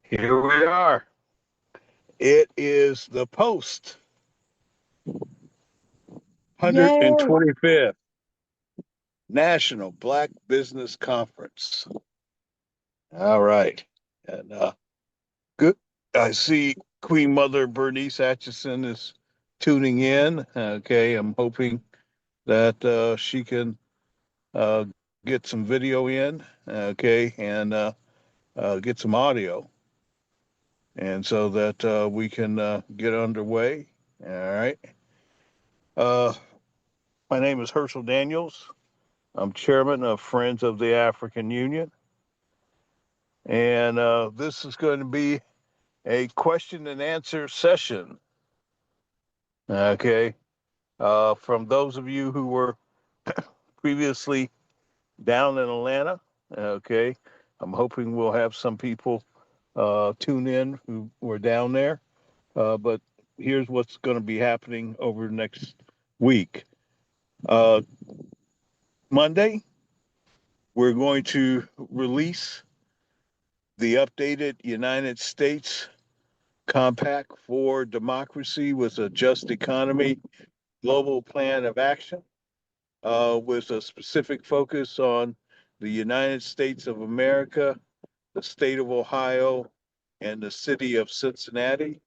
Here we are. It is the post Yay. 125th National Black Business Conference. All right. And good. I see Queen Mother Bernice Atchison is tuning in. Okay. I'm hoping that she can uh, get some video in. Okay. And get some audio. And so that we can get underway. All right. Uh, my name is Hershel Daniels. I'm chairman of Friends of the African Union. And this is going to be a question and answer session. Okay. From those of you who were previously down in Atlanta, okay, I'm hoping we'll have some people tune in who were down there. But here's what's going to be happening over the next week. Uh, Monday, we're going to release the updated United States Compact for Democracy with a Just Economy Global Plan of Action, with a specific focus on the United States of America, the state of Ohio, and the city of Cincinnati.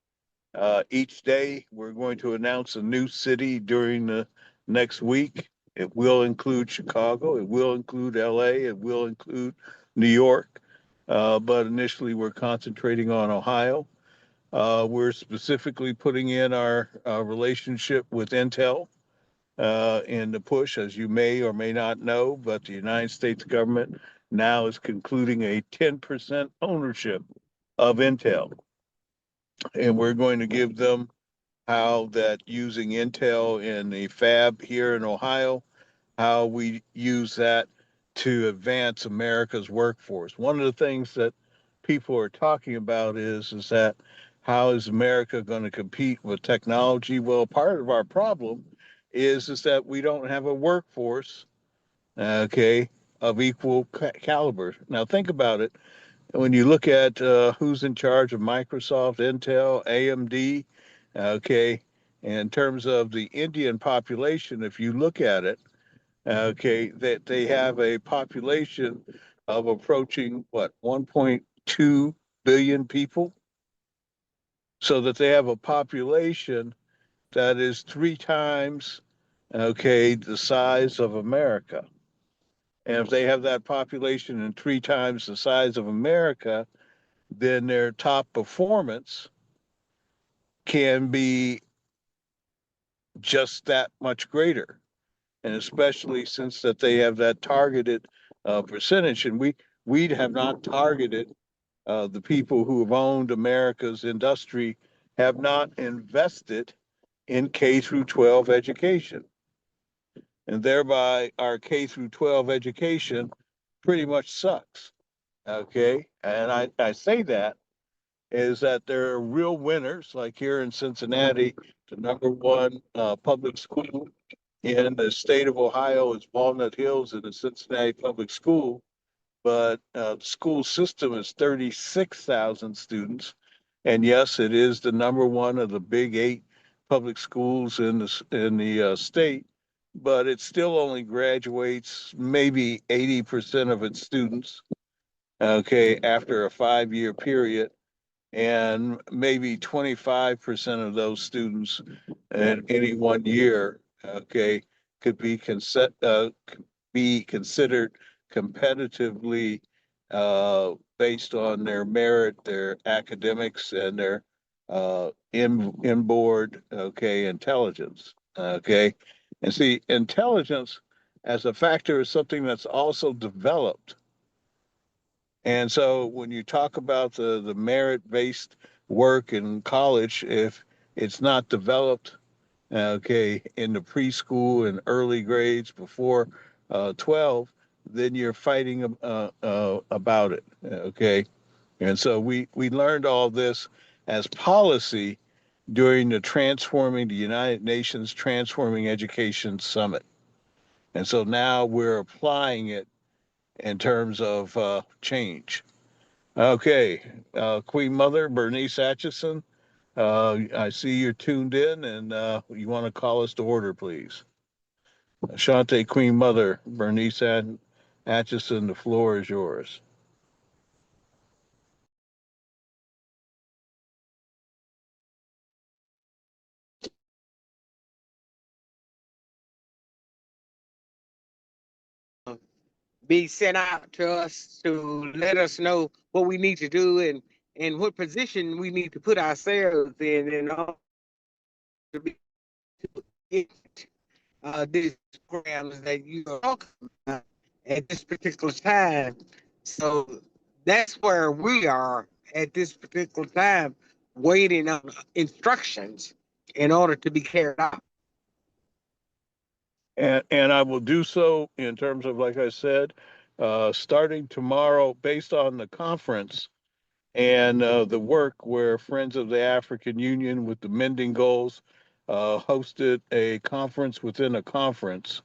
Each day, we're going to announce a new city during the next week. It will include Chicago, it will include LA, it will include New York, but initially, we're concentrating on Ohio. We're specifically putting in our relationship with Intel in the push, as you may or may not know, but the United States government now is concluding a 10% ownership of Intel. And we're going to give them how that using Intel in the fab here in Ohio, how we use that to advance America's workforce. One of the things that people are talking about is that how is America going to compete with technology? Well, part of our problem is that we don't have a workforce, okay, of equal caliber. Now think about it. When you look at who's in charge of Microsoft, Intel, AMD, okay, in terms of the Indian population, if you look at it, okay, that they have a population of approaching what 1.2 billion people, so that they have a population that is three times, okay, the size of America. And if they have that population and three times the size of America, then their top performance can be just that much greater. And especially since that they have that targeted percentage, and we have not targeted the people who have owned America's industry have not invested in K through 12 education, and thereby our K through 12 education pretty much sucks. Okay, and I say that is that there are real winners, like here in Cincinnati, the number one public school in the state of Ohio is Walnut Hills in the Cincinnati Public School, but the school system is 36,000 students. And yes, it is the number one of the big eight public schools in the state, but it still only graduates maybe 80% of its students, okay, after a 5 year period, and maybe 25% of those students in any one year, okay, could be considered competitively based on their merit, their academics, and their inboard, okay, intelligence, okay. And see, intelligence as a factor is something that's also developed. And so when you talk about the merit-based work in college, if it's not developed, okay, in the preschool and early grades before 12, then you're fighting about it, okay? And so we learned all this as policy during the Transforming the United Nations Transforming Education Summit. And so now we're applying it in terms of change. Okay, Queen Mother Bernice Atchison, I see you're tuned in, and you want to call us to order, please. Ashante Queen Mother Bernice Atchison, the floor is yours. Be sent out to us to let us know what we need to do and what position we need to put ourselves in order to be get these programs that you are talking about at this particular time. So that's where we are at this particular time, waiting on instructions in order to be carried out. And I will do so in terms of, like I said, starting tomorrow, based on the conference and the work where Friends of the African Union with the Mending Goals hosted a conference within a conference,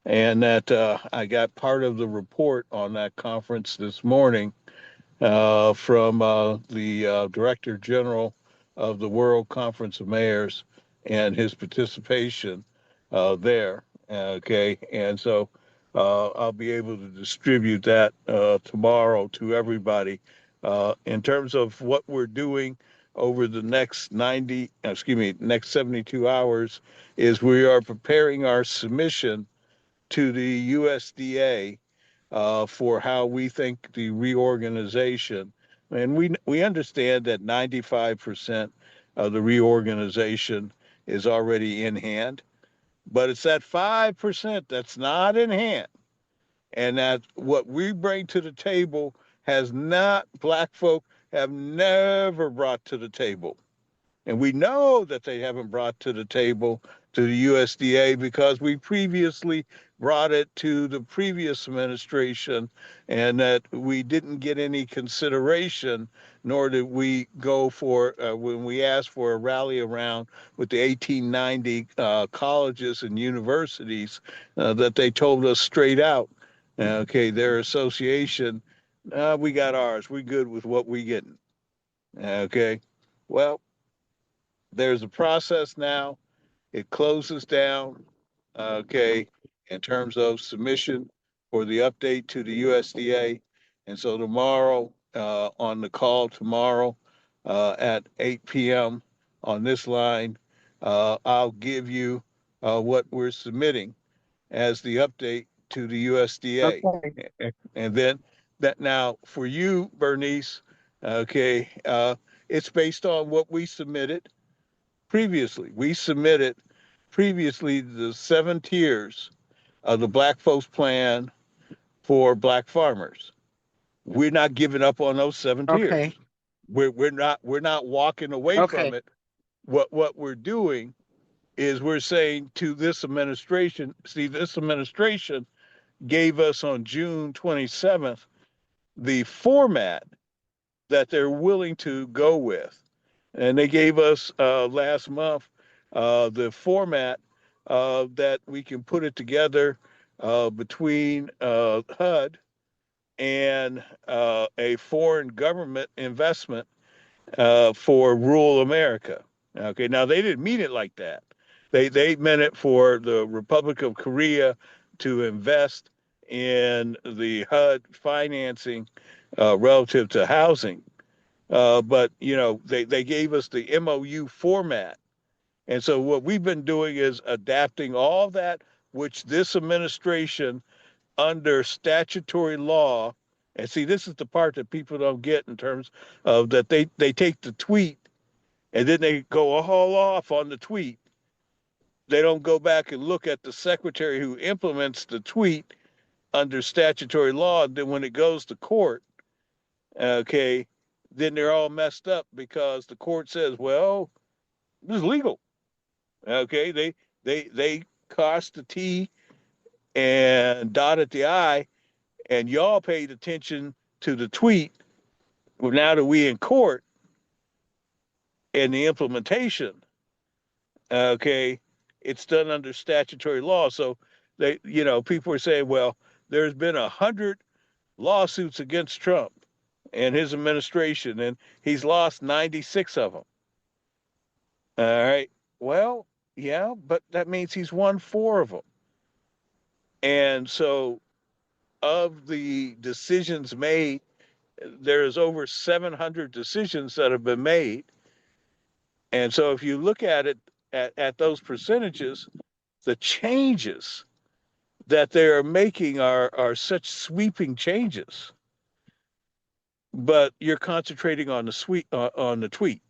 and that I got part of the report on that conference this morning from the Director General of the World Conference of Mayors and his participation there. Okay, and so I'll be able to distribute that tomorrow to everybody. In terms of what we're doing over the next next 72 hours, is we are preparing our submission to the USDA for how we think the reorganization, and we understand that 95% of the reorganization is already in hand, but it's that 5% that's not in hand, and that what we bring to the table has not, black folk have never brought to the table. And we know that they haven't brought to the table to the USDA because we previously brought it to the previous administration, and that we didn't get any consideration, nor did we go for, when we asked for a rally around with the 1890 colleges and universities, that they told us straight out, okay, their association, we got ours. We good with what we getting. Okay. Well, there's a process now. It closes down, okay, in terms of submission for the update to the USDA. And so tomorrow, on the call tomorrow at 8 p.m. on this line, I'll give you what we're submitting as the update to the USDA. Okay. And then that, now for you, Bernice, okay, it's based on what we submitted previously. We submitted previously the 7 tiers of the Black Folks Plan for Black farmers. We're not giving up on those 7 tiers. Okay. We're not walking away from Okay. it. What we're doing is we're saying to this administration, see, this administration gave us on June 27th the format that they're willing to go with. And they gave us last month the format that we can put it together between HUD and a foreign government investment for rural America. Okay, now they didn't mean it like that. They meant it for the Republic of Korea to invest in the HUD financing relative to housing. But you know, they gave us the MOU format, and so what we've been doing is adapting all that which this administration, under statutory law, and see, this is the part that people don't get in terms of that they take the tweet and then they go all off on the tweet. They don't go back and look at the secretary who implements the tweet under statutory law. Then when it goes to court, okay, then they're all messed up because the court says, well, this is legal. Okay, they crossed the T and dotted the I, and y'all paid attention to the tweet. Well, now that we in court and the implementation, okay, it's done under statutory law. So they, you know, people are saying, well, there's been 100 lawsuits against Trump. and his administration, and he's lost 96 of them. All right. Well, yeah, but that means he's won 4 of them. And so, of the decisions made, there's over 700 decisions that have been made. And so, if you look at it at those percentages, the changes that they are making are such sweeping changes. But you're concentrating on the tweet.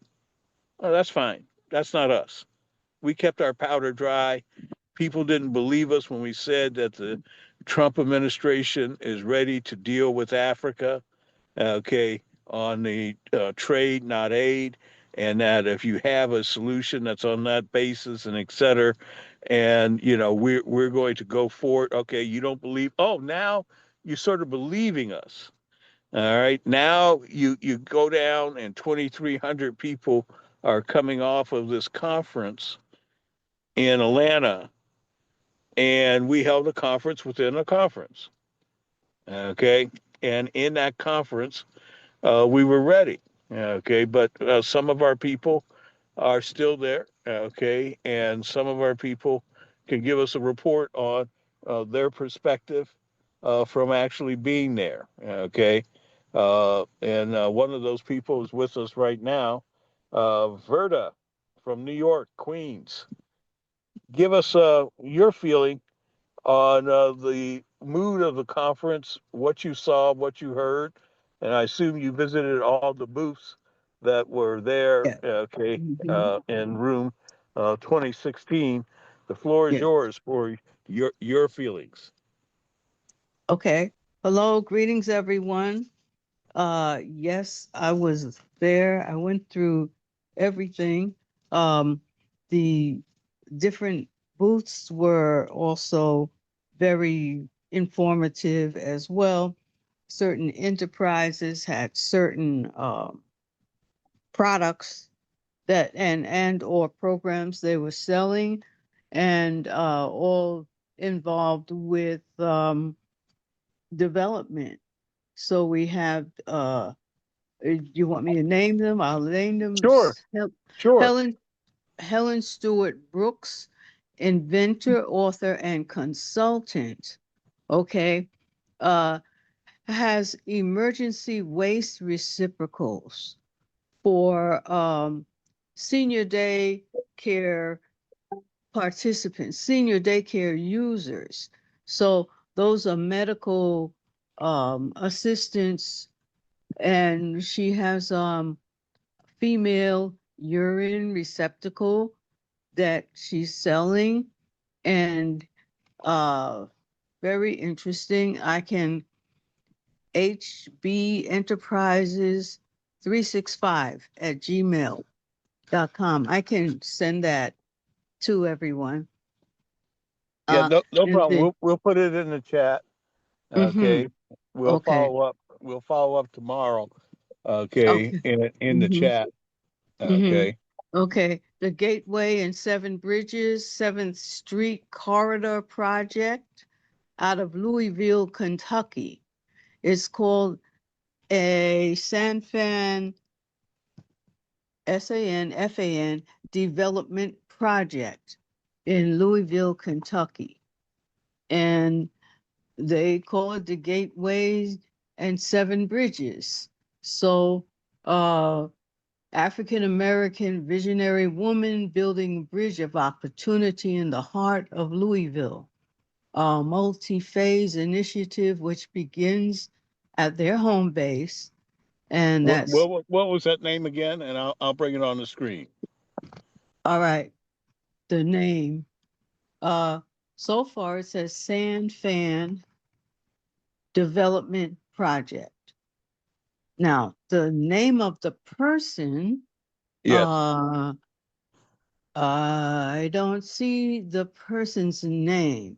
Oh, that's fine. That's not us. We kept our powder dry. People didn't believe us when we said that the Trump administration is ready to deal with Africa, okay, on the trade, not aid, and that if you have a solution that's on that basis and et cetera, and we're going to go for it. Okay, you don't believe. Oh, now you're sort of believing us. All right, now you go down and 2,300 people are coming off of this conference in Atlanta, and we held a conference within a conference. Okay, and in that conference, we were ready. Okay, but some of our people are still there. Okay, and some of our people can give us a report on their perspective from actually being there. Okay, and one of those people is with us right now, Verda from New York, Queens. Give us your feeling on the mood of the conference, what you saw, what you heard, and I assume you visited all the booths that were there, Yeah. okay, Hmm. in room 2016. The floor is Yeah. yours for your feelings. Okay. Hello, greetings, everyone. Yes, I was there. I went through everything. The different booths were also very informative as well. Certain enterprises had certain products that and or programs they were selling, and all involved with development. So we have you want me to name them? I'll name them. Sure, sure. Helen Helen Stewart Brooks, inventor, author, and consultant. Okay. Uh, has emergency waste reciprocals for senior day care participants, senior daycare users. So those are medical assistants, and she has female urine receptacle that she's selling, and uh very interesting. I can HB Enterprises 365 at gmail.com. I can send that to everyone. Yeah, no And problem. then, We'll put it in the chat. mm-hmm, Okay, we'll okay, follow up. We'll follow up tomorrow. Okay, okay, in the mm-hmm, chat. mm-hmm, Okay. okay. The Gateway and Seven Bridges, 7th Street Corridor Project out of Louisville, Kentucky. It's called a SANFAN Development Project in Louisville, Kentucky. And they call it the Gateways and Seven Bridges. So, African American visionary woman building a bridge of opportunity in the heart of Louisville. A multi-phase initiative which begins at their home base, and that's What was that name again? And I'll bring it on the screen. all right. The name. Uh, so far it says Sand Fan Development Project. Now, the name of the person, Yes. uh, I don't see the person's name.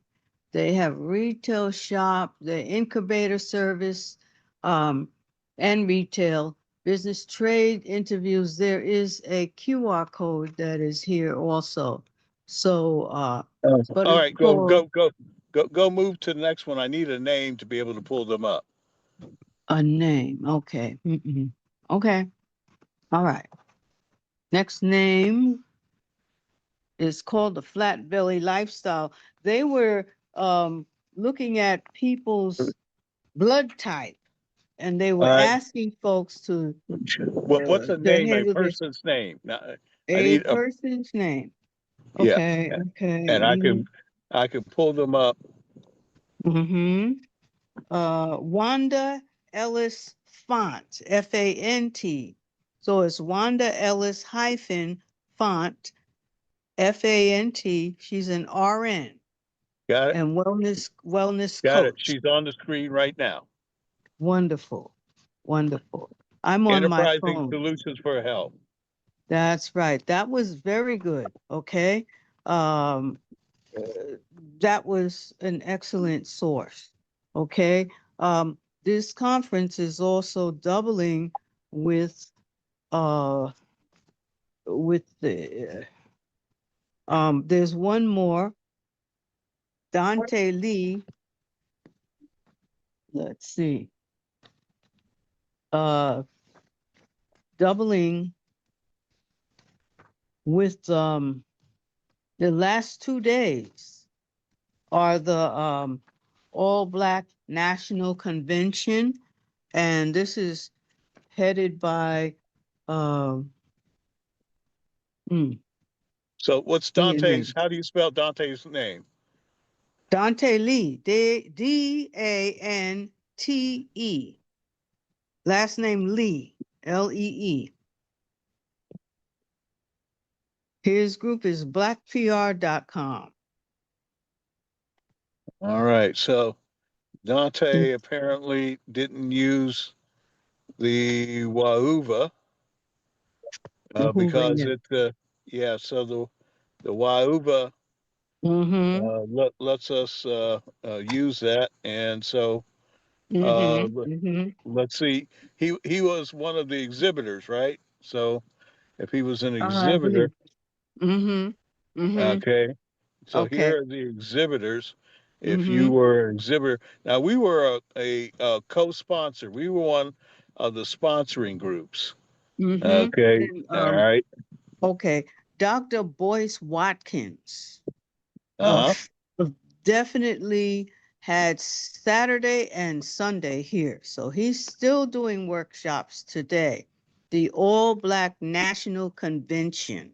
They have retail shop, the incubator service, um, and retail business trade interviews. There is a QR code that is here also. So, but All it's right, called, go move to the next one. I need a name to be able to pull them up. A name. Okay. Okay. All right. Next name is called the Flat Belly Lifestyle. They were looking at people's blood type, and they All were right. asking folks to What's a to name? A handle this person's name. Now, I a need a person's name. yeah, Okay. Okay. and I can pull them up. Mm-hmm. Wanda Ellis Font, F-A-N-T. So it's Wanda Ellis hyphen Font, F-A-N-T. She's an RN Got it. and wellness Got it. coach. She's on the screen right now. Wonderful. Wonderful. I'm on my Enterprising phone. Solutions for Health. That's right. That was very good. Okay. Um, uh, that was an excellent source. Okay. This conference is also doubling with uh the there's one more, Dante Lee. Let's see. Uh Doubling with the last 2 days are the All Black National Convention, and this is headed by um hmm, So what's give me a minute. Dante's? How do you spell Dante's name? Dante Lee, Dante. Last name Lee, Lee. His group is blackpr.com. All right. So Dante apparently didn't use the Wauva The Hoover, because yeah. it yeah. So the Wauva Mm-hmm. lets us use that, and so uh, Mm-hmm. Mm-hmm. let's see. He was one of the exhibitors, right? So if he was an I exhibitor, believe. Mm-hmm. Mm-hmm. okay. So Okay. here are the exhibitors. If you Mm-hmm. were an exhibitor, now we were a co-sponsor. We were one of the sponsoring groups. Mm-hmm. Okay. And All right. okay. Dr. Boyce Watkins. Uh, Uh-huh. Definitely had Saturday and Sunday here. So he's still doing workshops today. The All Black National Convention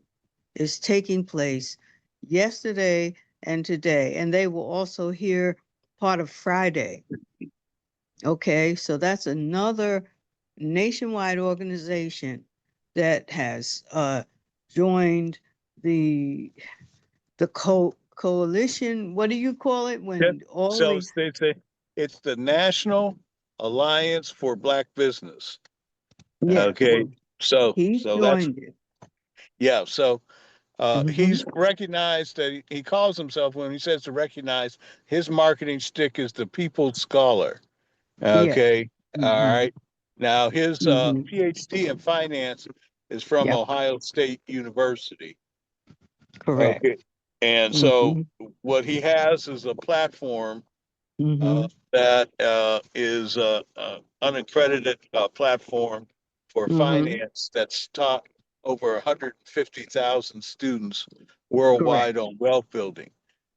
is taking place yesterday and today, and they will also hear part of Friday. Okay, so that's another nationwide organization that has joined the coalition. What do you call it Yep. when all So these? it's the National Alliance for Black Business. Yeah, Okay. well, he So that's joined it. yeah. So Mm-hmm. he's recognized that he calls himself, when he says to recognize, his marketing stick is the People's Scholar. Yeah. Okay. All Mm-hmm. right. Now his Mm-hmm. PhD in finance is from Yep. Ohio State University. Correct. Okay. And so Mm-hmm. what he has is a platform Mm-hmm. that is unaccredited platform for Mm-hmm. finance that's taught over 150,000 students Correct. worldwide on wealth building.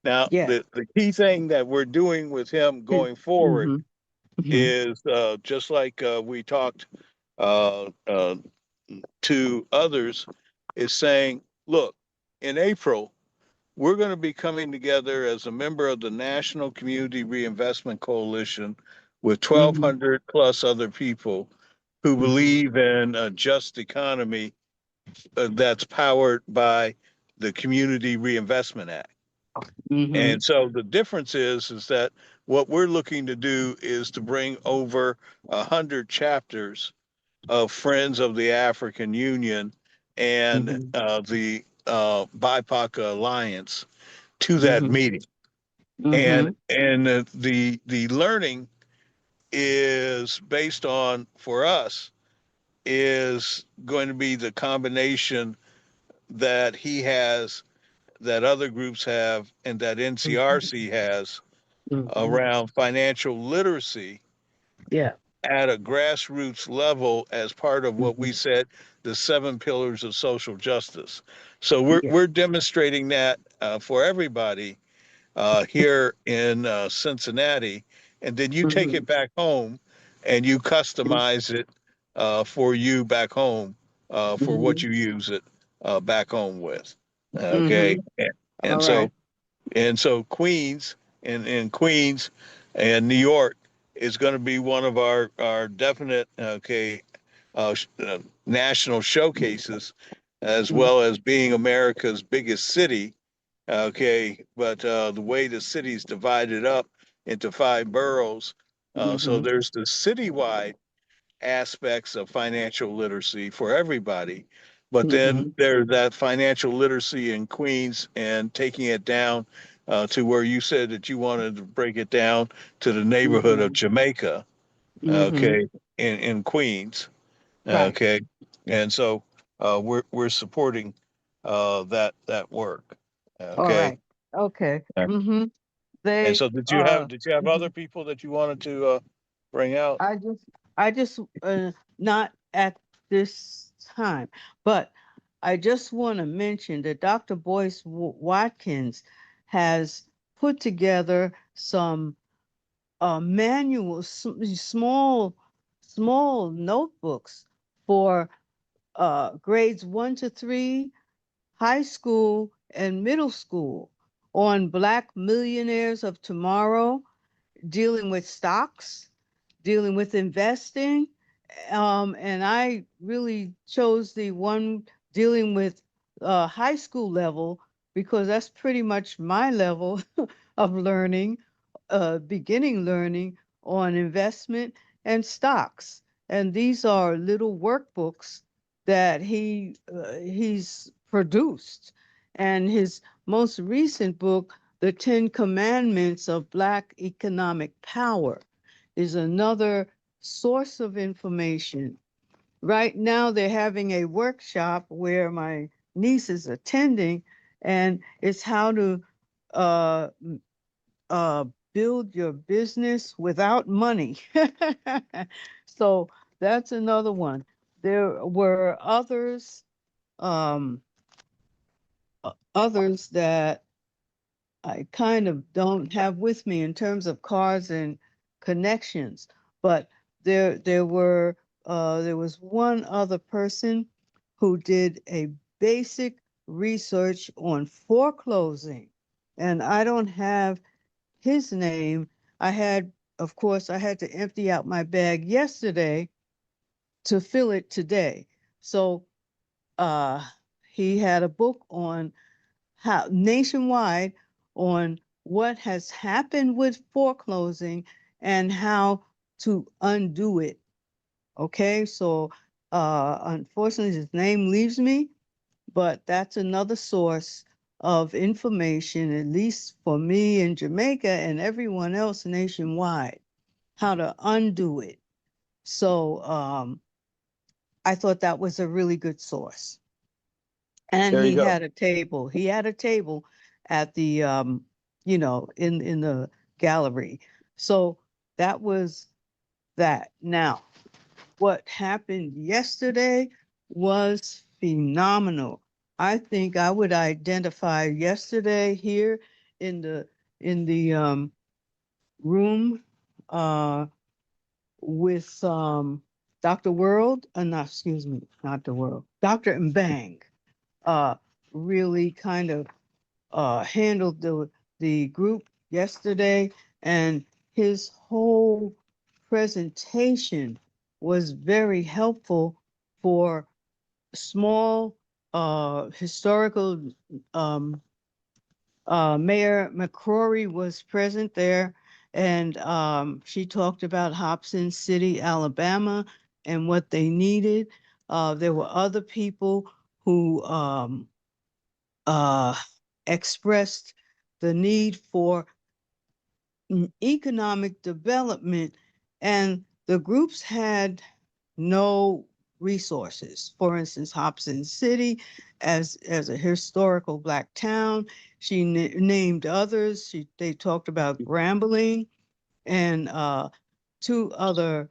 Now, Yes. the key thing that we're doing with him going forward Mm-hmm. Mm-hmm. is just like we talked uh, uh, to others, is saying, look, in April, we're going to be coming together as a member of the National Community Reinvestment Coalition with Mm-hmm. 1,200 plus other people who Mm-hmm. believe in a just economy that's powered by the Community Reinvestment Act. Mm-hmm. And so the difference is that what we're looking to do is to bring over 100 chapters of Friends of the African Union and Mm-hmm. the BIPOC Alliance to that Mm-hmm. meeting. Mm-hmm. And the learning is based on, for us, is going to be the combination that he has, that other groups have, and that NCRC has Mm-hmm. around financial literacy Yeah. at a grassroots level as part of what we Mhm. said, the 7 pillars of social justice. So Yeah. we're demonstrating that for everybody here in Cincinnati, and then you take Mhm. it back home and you customize it for you back home for what Mhm. you use it back home with. Okay, Mhm. and All so right. Queens and Queens and New York is going to be one of our definite national showcases, as Mhm. well as being America's biggest city. Okay, but the way the city's divided up into 5 boroughs, so Mhm. there's the citywide aspects of financial literacy for everybody. But then Mhm. there's that financial literacy in Queens and taking it down to where you said that you wanted to break it down to the neighborhood of Mhm. Jamaica, Mhm. okay, in Queens, Right. okay, and so we're supporting that work, All okay. right. Okay. Mhm. They And so did you have other mhm. people that you wanted to bring out? I just not at this time, but I just want to mention that Dr. Boyce Watkins has put together some manuals, small notebooks for grades 1 to 3, high school and middle school on Black millionaires of tomorrow, dealing with stocks, dealing with investing. And I really chose the one dealing with high school level because that's pretty much my level of learning, beginning learning on investment and stocks. And these are little workbooks that he's produced. And his most recent book, The 10 Commandments of Black Economic Power, is another source of information. Right now, they're having a workshop where my niece is attending, and it's how to uh, uh, build your business without money. So that's another one. There were others that I kind of don't have with me in terms of cards and connections, but there was one other person who did a basic research on foreclosing, and I don't have his name. Of course, I had to empty out my bag yesterday to fill it today. So uh, he had a book on how nationwide on what has happened with foreclosing and how to undo it. Okay, so unfortunately, his name leaves me, but that's another source of information, at least for me in Jamaica and everyone else nationwide, how to undo it. So I thought that was a really good source. And There you he go. had a table. He had a table at the in the gallery. So that was that. Now, what happened yesterday was phenomenal. I think I would identify yesterday here in the room uh, with Dr. World, not excuse me, not the World, Dr. Mbang, uh, really kind of handled the group yesterday, and his whole presentation was very helpful for small historical. Um, Mayor McCrory was present there, and she talked about Hobson City, Alabama, and what they needed. There were other people who uh, expressed the need for economic development, and the groups had no resources. For instance, Hobson City, as a historical Black town, she named others. They talked about Grambling and two other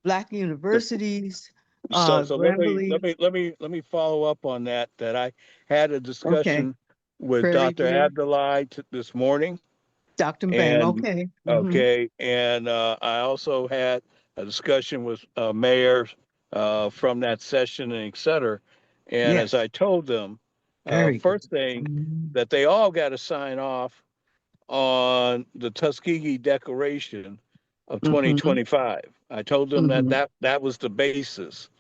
Black universities, So Grambling. let me follow up on that. That I had a Okay. discussion with Prairie Dr. View. Abdullah this morning, Dr. Bang. and Okay. okay, and I also had a discussion with mayors from that session, and et cetera. And as Yes. I told them, Very good. first thing Mm-hmm. that they all got to sign off on the Tuskegee Declaration of Mm-hmm. 2025. I told them that Mm-hmm. that was the basis.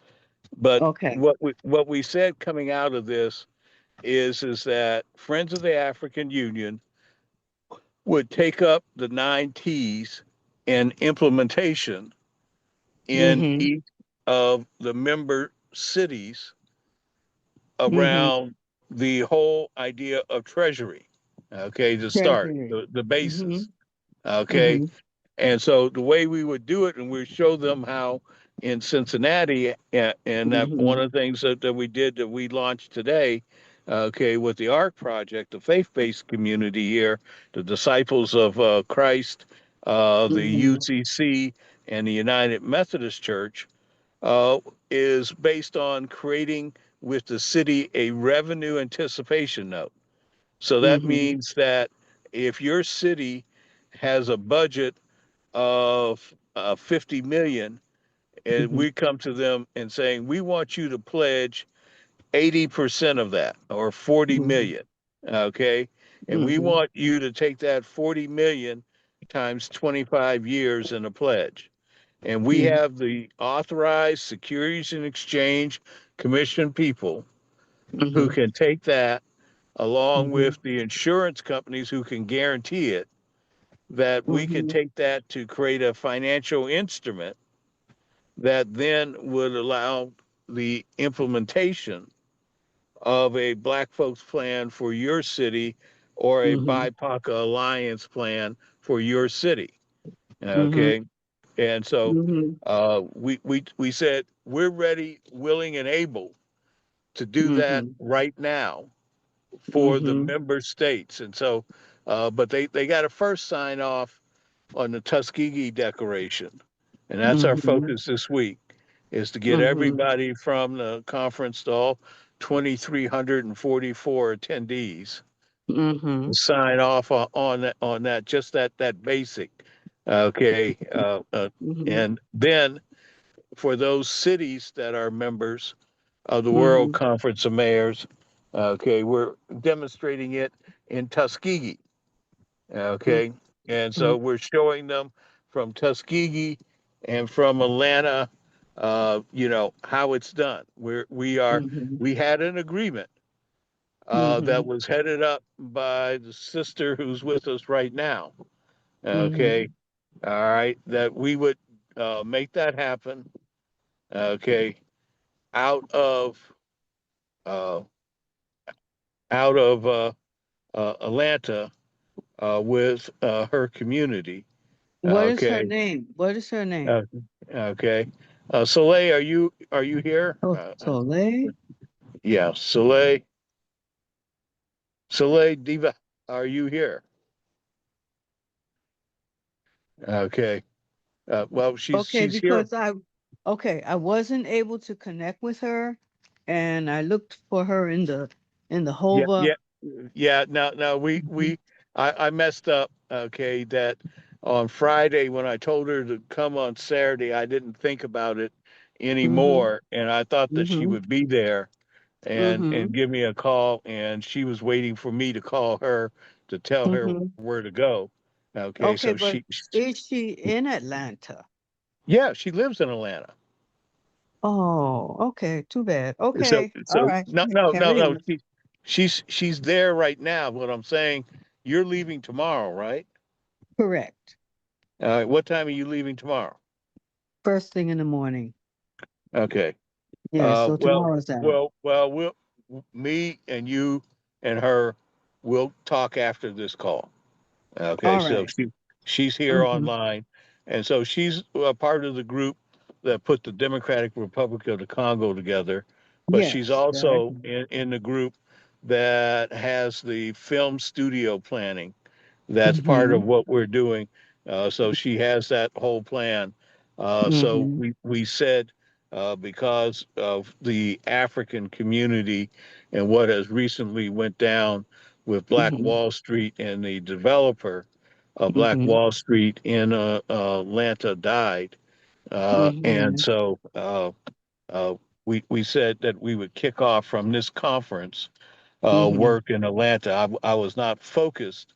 But Okay. what we said coming out of this is that Friends of the African Union would take up the 9 T's and implementation in Mm-hmm. each of the member cities Mm-hmm. around the whole idea of treasury. Okay, to start Treasury. the Mm-hmm. basis. Okay, Mm-hmm. and so the way we would do it, and we show them how in Cincinnati, and that Mm-hmm. one of the things that we did that we launched today, okay, with the ARC project, the faith-based community here, the Disciples of Christ, the Mm-hmm. UCC, and the United Methodist Church, uh, is based on creating with the city a revenue anticipation note. So that Mm-hmm. means that if your city has a budget of 50 million, and Mm-hmm. we come to them and saying we want you to pledge 80% of that, or 40 Mm-hmm. million, okay, and we Mm-hmm. want you to take that 40 million times 25 years in a pledge, and we Mm-hmm. have the authorized Securities and Exchange Commission people who Mm-hmm. can take that, along Mm-hmm. with the insurance companies who can guarantee it, that we can Mm-hmm. take that to create a financial instrument that then would allow the implementation of a Black folks plan for your city, or a Mm-hmm. BIPOC alliance plan for your city. Mm-hmm. Okay. And so Mm-hmm. we said we're ready, willing, and able to do that Mm-hmm. right now for the Mm-hmm. member states. And so, but they got to first sign off on the Tuskegee Declaration. And that's our Mm-hmm. focus this week, is to get Mm-hmm. everybody from the conference, to all 2,344 attendees, Mm-hmm. to sign off on that, just that basic. Okay. Mm-hmm. And then for those cities that are members of the World Mm-hmm. Conference of Mayors, okay, we're demonstrating it in Tuskegee. Okay. And so we're showing them from Tuskegee and from Atlanta, how it's done. Mm-hmm. We had an agreement Mm-hmm. that was headed up by the sister who's with us right now. Mm-hmm. Okay. All right. That we would make that happen. Okay. Out of, uh, Atlanta, with her community. What is her Okay. name? What is her name? Uh, okay. Soleil, are you here? Oh, Soleil. Yeah, Soleil Diva, are you here? Okay. Well, Okay, she's here. okay, I wasn't able to connect with her, and I looked for her in the Yeah, HOVA. yeah, yeah. Now Mhm. I messed up. Okay, that on Friday when I told her to come on Saturday, I didn't think about it Mhm. anymore, and I thought that she Mhm. would be there and Mhm. give me a call, and she was waiting for me to call her to tell her Mhm. where to go. Okay, Okay, so but is she in Atlanta? yeah, she lives in Atlanta. Oh, okay, too bad. So Okay, all so right, no no no carry no on. she's there right now. What I'm saying, you're leaving tomorrow, right? Correct. What time are you leaving tomorrow? First thing in the morning. Okay. Yeah, so Well, tomorrow's out. me and you and her will talk after this call. Okay, All so right. she's here Mhm. online, and so she's a part of the group that put the Democratic Republic of the Congo together, but she's Yes, very also good. in the group that has the film studio planning. That's part of Mhm. what we're doing. So she has that whole plan. So Mm-hmm. we said, because of the African community and what has recently went down with Black Mm-hmm. Wall Street and the developer of Black Mm-hmm. Wall Street in Atlanta died. And Mm-hmm. so uh, we said that we would kick off from this conference Mm-hmm. work in Atlanta. I was not focused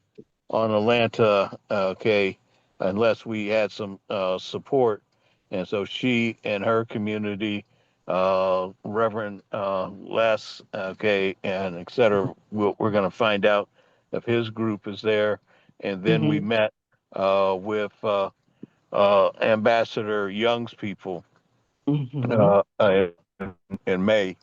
on Atlanta, okay, unless we had some support. And so she and her community, Reverend Les, okay, and et cetera, we're going to find out if his group is there. And then we Mm-hmm. met with Ambassador Young's people Mm-hmm. uh, uh, in May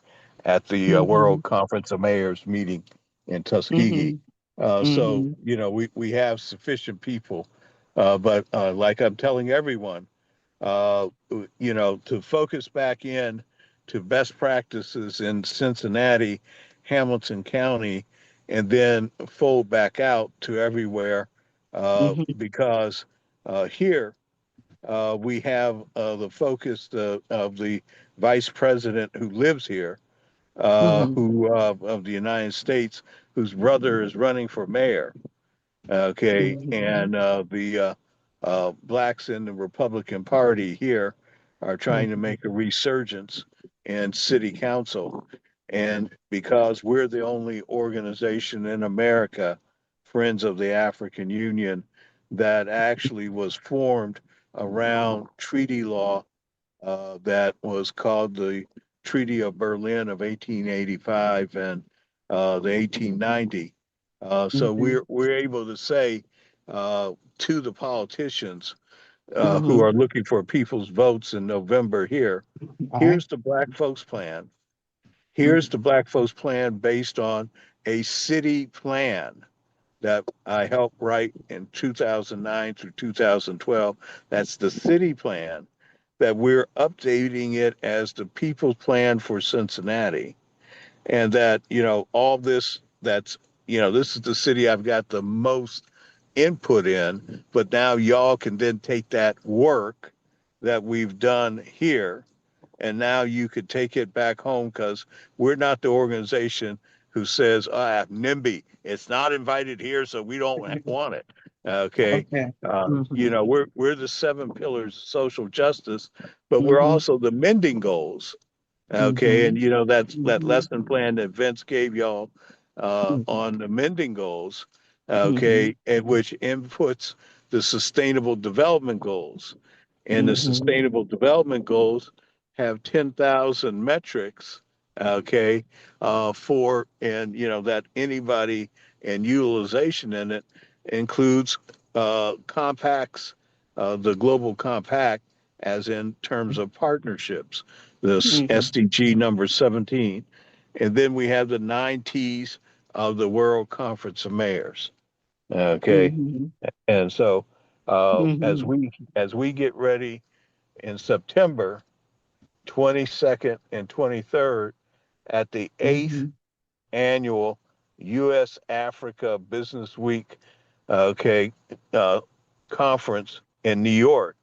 at the Mm-hmm. World Conference of Mayors meeting in Tuskegee. Mm-hmm. So, Mm-hmm. we have sufficient people, but like I'm telling everyone, uh, to focus back in to best practices in Cincinnati, Hamilton County, and then fold back out to everywhere, because here we have the focus of the vice president who lives here, Mm-hmm. who of the United States, whose brother is running for mayor. Okay, Mm-hmm. and the blacks in the Republican Party here are trying to Mm-hmm. make a resurgence in city council. And because we're the only organization in America, Friends of the African Union, that actually was formed around treaty law that was called the Treaty of Berlin of 1885 and the 1890. So Mm-hmm. we're able to say to the politicians who Mm-hmm. are looking for people's votes in November here, All right. here's the Black Folks Plan. Here's the Black Folks Plan based on a city plan that I helped write in 2009 through 2012. That's the city plan that we're updating it as the people's plan for Cincinnati. And that, all this this is the city I've got the most input in, but now y'all can then take that work that we've done here and now you could take it back home because we're not the organization who says, NIMBY, it's not invited here, so we don't want it. Okay. Okay. Mm-hmm. We're the 7 pillars of social justice, but we're Mm-hmm. also the mending goals. Okay. Mm-hmm. And, that's that Mm-hmm. lesson plan that Vince gave y'all on the mending goals. Mm-hmm. Okay. And which inputs the sustainable development goals. And the Mm-hmm. sustainable development goals have 10,000 metrics, okay, and that anybody and utilization in it includes compacts, the global compact, as in terms of partnerships, this Mm-hmm. SDG number 17. And then we have the 9 T's of the World Conference of Mayors. Okay. Mm-hmm. And so as Mm-hmm. we get ready in September 22nd and 23rd at the 8th Mm-hmm. annual U.S. Africa Business Week, okay, uh, conference in New York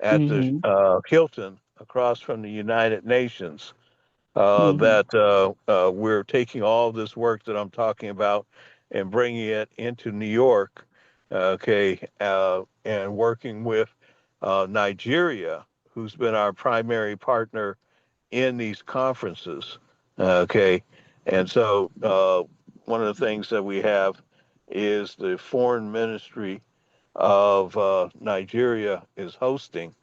at the Mm-hmm. Hilton across from the United Nations. Mm-hmm. That we're taking all this work that I'm talking about and bringing it into New York, okay, and working with Nigeria, who's been our primary partner in these conferences. Okay. And so one of the things that we have is the foreign ministry of Nigeria is hosting.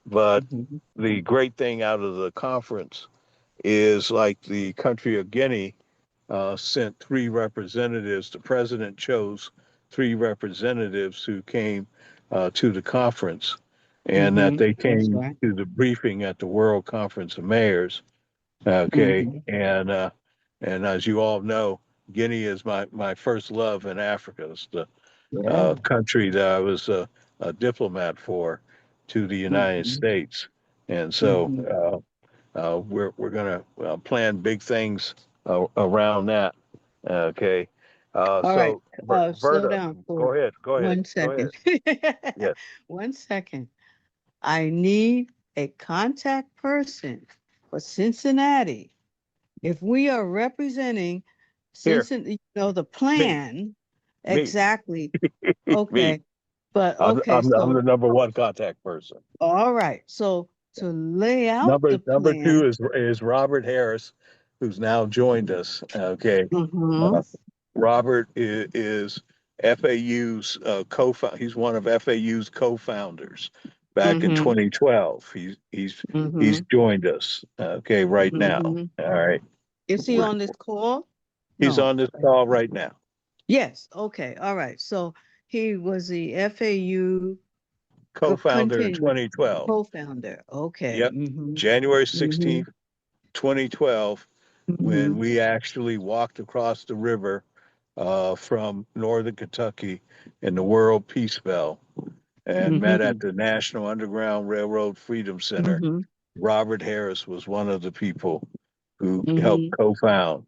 But Mm-hmm. the great thing out of the conference is like the country of Guinea sent 3 representatives. The president chose 3 representatives who came to the conference and that Mm-hmm. they That's came right. to the briefing at the World Conference of Mayors. Okay. Mm-hmm. And as you all know, Guinea is my first love in Africa. It's the Yeah. country that I was a diplomat for to the United Mm-hmm. States. And Mm-hmm. so we're going to plan big things around that. Okay. All right. So, Slow Berta, down for go ahead. Go ahead. 1 Go second. ahead. Yes. 1 second. I need a contact person for Cincinnati. If we are representing Here, Cincinnati, the me, plan, me, exactly. me. Okay. But okay, I'm the so number one contact person. all right. So to lay out the Number two plan. is Robert Harris, who's now joined us. Okay, Mm-hmm. uh, Robert is FAU's co-founder. He's one of FAU's co-founders. Back in Mm-hmm. 2012, he's Mm-hmm. joined us. Okay, right now. Mm-hmm. All right, Is he We're, on this call? he's No. on this call right now. Yes. Okay. All right. So he was the FAU Co-founder in continue 2012. co-founder. Okay. Yep, Mm-hmm. January Mm-hmm. 16th, 2012, when Mm-hmm. we actually walked across the river from northern Kentucky in the World Peace Bell and met Mm-hmm. at the National Underground Railroad Freedom Center. Mm-hmm. Robert Harris was one of the people who helped Mm-hmm. co-found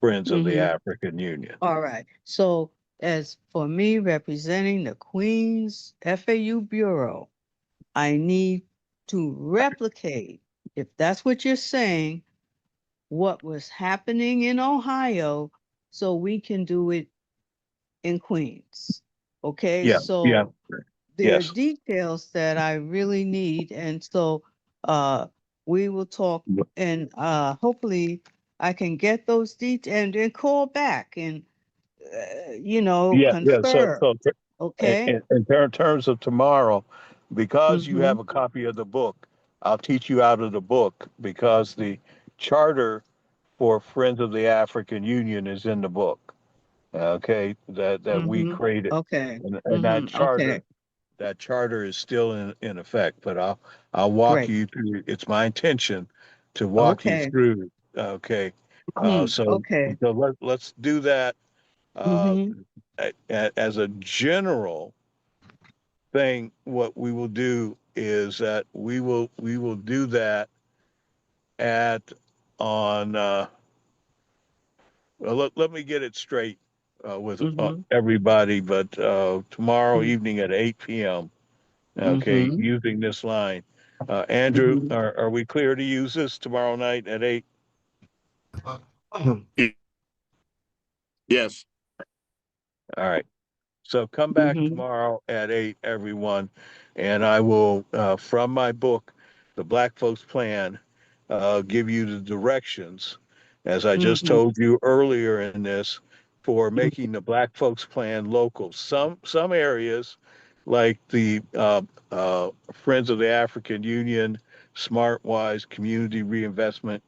Friends of the Mm-hmm. African Union. All right. So as for me representing the Queens FAU Bureau, I need to replicate, if that's what you're saying, what was happening in Ohio so we can do it in Queens. Okay, Yeah, yeah, so there are yes. details that I really need. And so uh we will talk, and hopefully I can get those details and then call back and Yeah, yeah. confer. Okay. In terms of tomorrow, because you Mm-hmm. have a copy of the book, I'll teach you out of the book because the charter for Friends of the African Union is in the book. Okay, that we Mm-hmm. created, Okay. and Mm-hmm. Okay. that charter is still in effect. But I'll walk Great. you through. It's my intention to walk you Okay. through. Okay, so Okay. let's do that. Uh, Mm-hmm. as a general thing, what we will do is that we will do that at on well, let me get it straight with Mm-hmm. everybody, but tomorrow evening at 8 p.m. Okay, Mm-hmm. using this line. Andrew, Mm-hmm. are we clear to use this tomorrow night at 8? Yes. All right. So come back Mm-hmm. tomorrow at 8, everyone, and I will, from my book, The Black Folks Plan, give you the directions, as I just Mm-hmm. told you earlier in this, for making the Black Folks Plan local. Some areas, like the Friends of the African Union, smartWISE, Community Reinvestment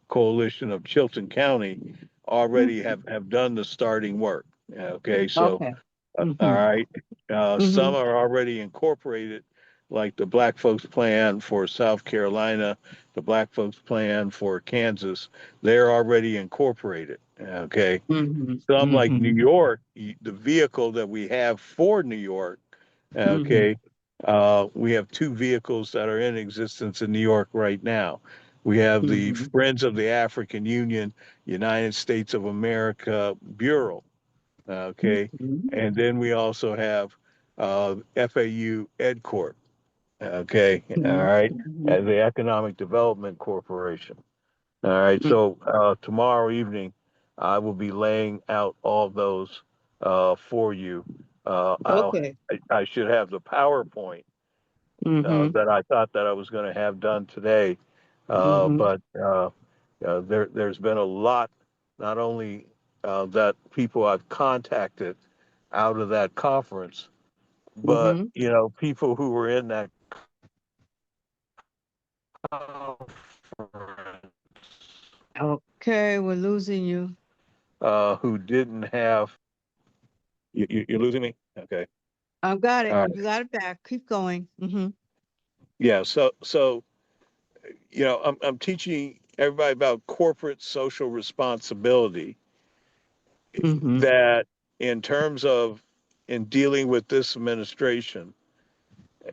Coalition of Chilton County, already have done the starting work. Okay, so Okay. all Mm-hmm. right. Mm-hmm. Some are already incorporated, like the Black Folks Plan for South Carolina, the Black Folks Plan for Kansas. They're already incorporated. Okay. Mm-hmm. Some, like New Mm-hmm. York, the vehicle that we have for New York, Mm-hmm. okay, we have two vehicles that are in existence in New York right now. We have the Mm-hmm. Friends of the African Union, United States of America Bureau. Okay. Mm-hmm. And then we also have FAU Ed Corp. Okay. All right. Mm-hmm. As the Economic Development Corporation. All right. So tomorrow evening, I will be laying out all of those for you. Okay. I should have the PowerPoint Mm-hmm. that I thought that I was going to have done today, Mm-hmm. but there's been a lot, not only that people I've contacted out of that conference, but Mm-hmm. people who were in that conference Okay, we're losing you. who didn't have. You're losing me. Okay. I've got it. All right. You got it back. Keep going. Mm-hmm. Yeah. So I'm teaching everybody about corporate social responsibility. Mm-hmm. That in terms of in dealing with this administration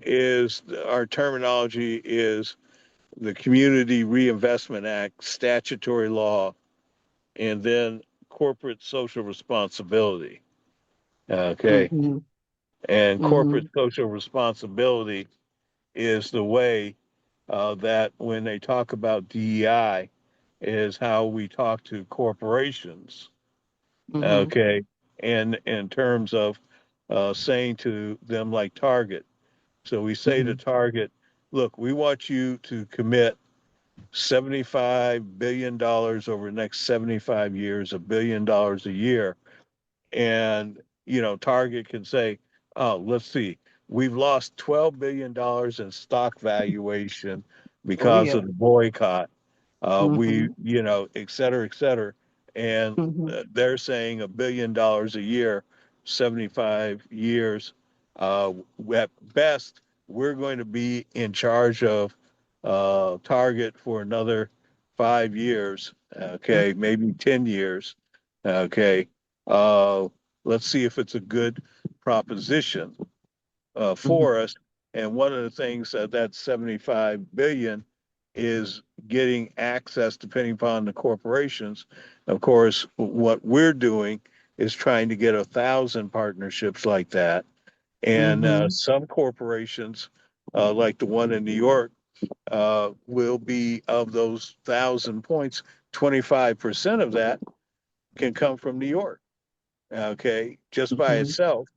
is our terminology is the Community Reinvestment Act, statutory law, and then corporate social responsibility. Okay. Mm-hmm. And Mm-hmm. corporate social responsibility is the way that when they talk about DEI is how we talk to corporations. Mm-hmm. Okay, and in terms of saying to them like Target. So we say to Mm-hmm. Target, look, we want you to commit $75 billion over the next 75 years, $1 billion a year. And, Target can say, oh, let's see, we've lost $12 billion in stock valuation Oh because yeah. of the boycott. We, Mm-hmm. et cetera, et cetera. And Mm-hmm. they're saying $1 billion a year, 75 years. At best, we're going to be in charge of Target for another 5 years. Okay, maybe 10 years. Okay. Uh, let's see if it's a good proposition Mm-hmm. for us. And one of the things that 75 billion is getting access, depending upon the corporations. Of course, what we're doing is trying to get 1,000 partnerships like that. And Mm-hmm. some corporations, like the one in New York, will be of those 1,000 points. 25% of that can come from New York. Okay, just by Mm-hmm. itself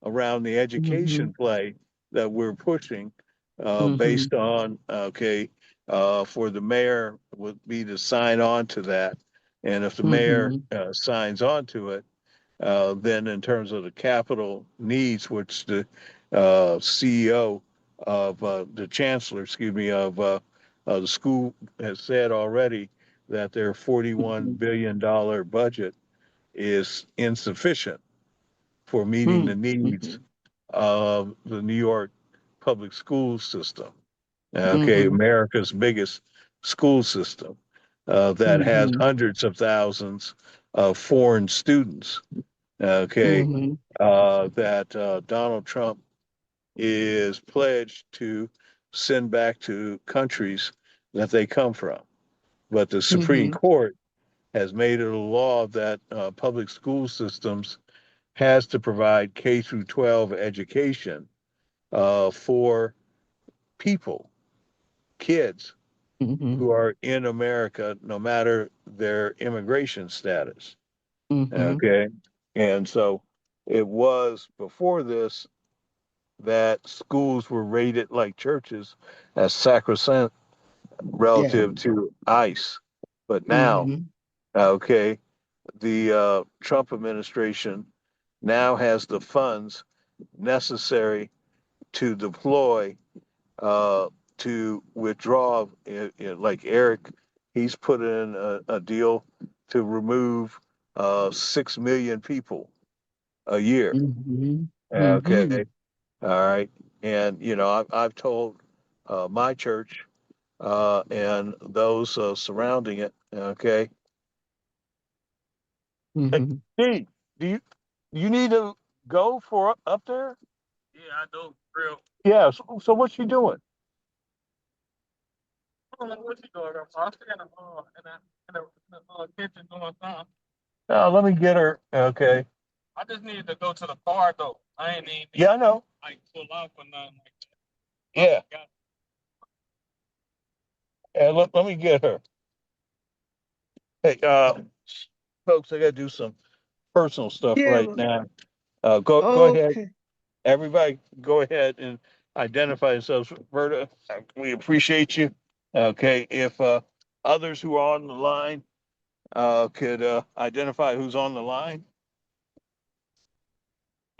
around the Mm-hmm. education play that we're pushing, Mm-hmm. based on, okay, for the mayor would be to sign on to that. And if the mayor Mm-hmm. signs on to it, then in terms of the capital needs, which the CEO of the chancellor, excuse me, of the school has said already that their $41 billion budget is insufficient for meeting the Mm-hmm. needs of the New York public school system. Okay, Mm-hmm. America's biggest school system that has Mm-hmm. hundreds of thousands of foreign students. Okay, Mm-hmm. that Donald Trump is pledged to send back to countries that they come from. But the Supreme Mm-hmm. Court has made it a law that public school systems has to provide K through 12 education for people, kids Mm-hmm. who are in America, no matter their immigration status. Mm-hmm. Okay. And so it was before this that schools were rated like churches as sacrosanct Yeah. relative to ICE. But now, Mm-hmm. okay, the Trump administration now has the funds necessary to deploy, uh, to withdraw. Like Eric, he's put in a deal to remove 6 million people a year. Mm-hmm. Mm-hmm. Okay, all right, and I've told my church and those surrounding it. Okay, hey, Mm-hmm. Steve, do you need to go for up there? Yeah, I do. Real. Yeah. So what's she doing? I don't know what she doing. I'm still in the kitchen doing something. Let me get her. Okay. I just needed to go to the car though. I ain't need. Yeah, I know. Like pull off or nothing like that. Yeah. And let me get her. Hey, folks, I gotta do some personal stuff Yeah. right now. Go ahead. Okay. Everybody, go ahead and identify yourselves. Berta, we appreciate you. Okay, if others who are on the line could identify who's on the line.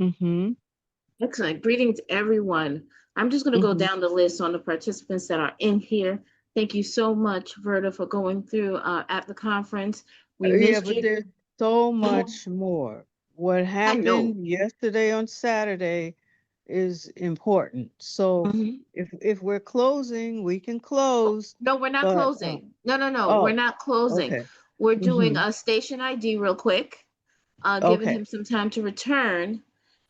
Mm-hmm. Excellent. Greetings, everyone. I'm just going to go Mm-hmm. down the list on the participants that are in here. Thank you so much, Verda, for going through at the conference. We Yeah, missed but you. there's so Mhm. much more. What I know. happened yesterday on Saturday is important. So Mhm. if we're closing, we can close. No, we're not But closing. No, we're oh, not closing. okay. We're doing Mm-hmm. a station ID real quick, giving Okay. him some time to return,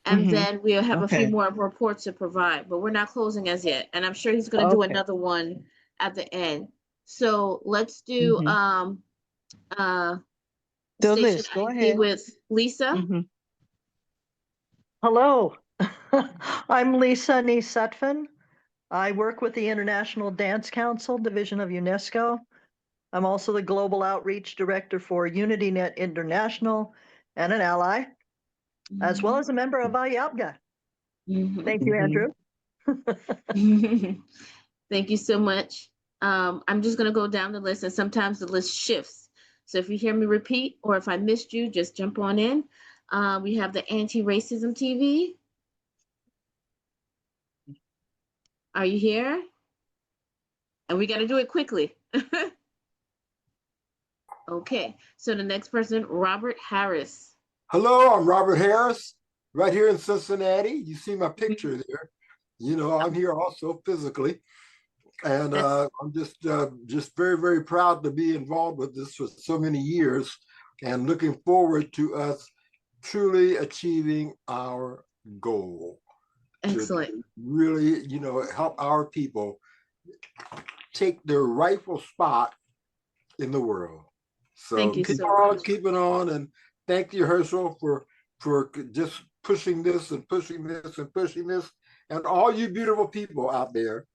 and Mm-hmm. then we'll have a few Okay. more reports to provide. But we're not closing as yet, and I'm sure he's going to do Okay. another one at the end. So let's do Mm-hmm. uh The station list. Go ID ahead. with Lisa. Mm-hmm. Hello, I'm Lisa Neesutphen, I work with the International Dance Council Division of UNESCO. I'm also the Global Outreach Director for UnityNet International and an ally, as well as a member of AHIABGA. Thank you, Andrew. Thank you so much. I'm just going to go down the list, and sometimes the list shifts. So if you hear me repeat, or if I missed you, just jump on in. We have the Anti-Racism TV. Are you here? And we got to do it quickly. Okay, so the next person, Robert Harris. Hello, I'm Robert Harris, right here in Cincinnati. You see my picture there. You know, I'm here also physically. And I'm just very, very proud to be involved with this for so many years and looking forward to us truly achieving our goal. Excellent. To really, you know, help our people take their rightful spot in the world. So Thank you keep so on much. keeping on, and thank you, Hershel, for just pushing this and pushing this and pushing this, and all you beautiful people out there.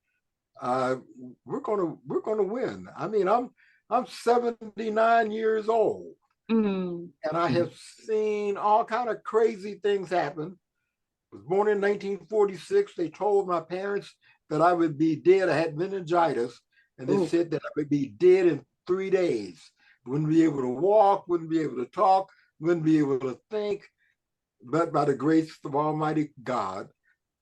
We're gonna win. I mean, I'm 79 years old, and I have seen all kind of crazy things happen. I was born in 1946. They told my parents that I would be dead. I had meningitis, and they said that I would be dead in 3 days. Wouldn't be able to walk, wouldn't be able to talk, wouldn't be able to think. But by the grace of Almighty God,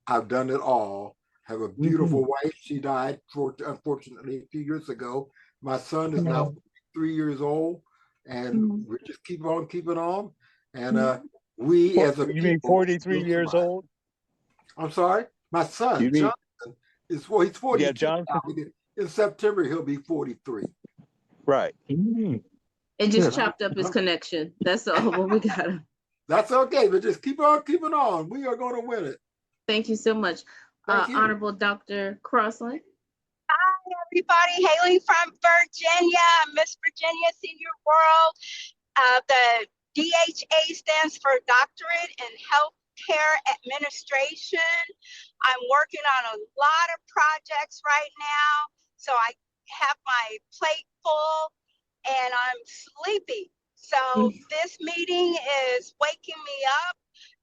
I've done it all. Have a beautiful wife. She died, unfortunately, a few years ago. My son is now 3 years old, and we just keep on keeping on. And we as a You mean people, 43 years old? I'm sorry, my son, You mean, Jonathan, he's 42 yeah, Jonathan? now. In September, he'll be 43. Right. It just chopped up his connection. That's all, but we got him. That's okay, but just keep on keeping on. We are going to win it. Thank you so much. Thank you. Honorable Dr. Crossland. Hi, everybody. Hailing from Virginia, Miss Virginia Senior World. The DHA stands for Doctorate in Healthcare Administration. I'm working on a lot of projects right now, so I have my plate full and I'm sleepy. So this meeting is waking me up,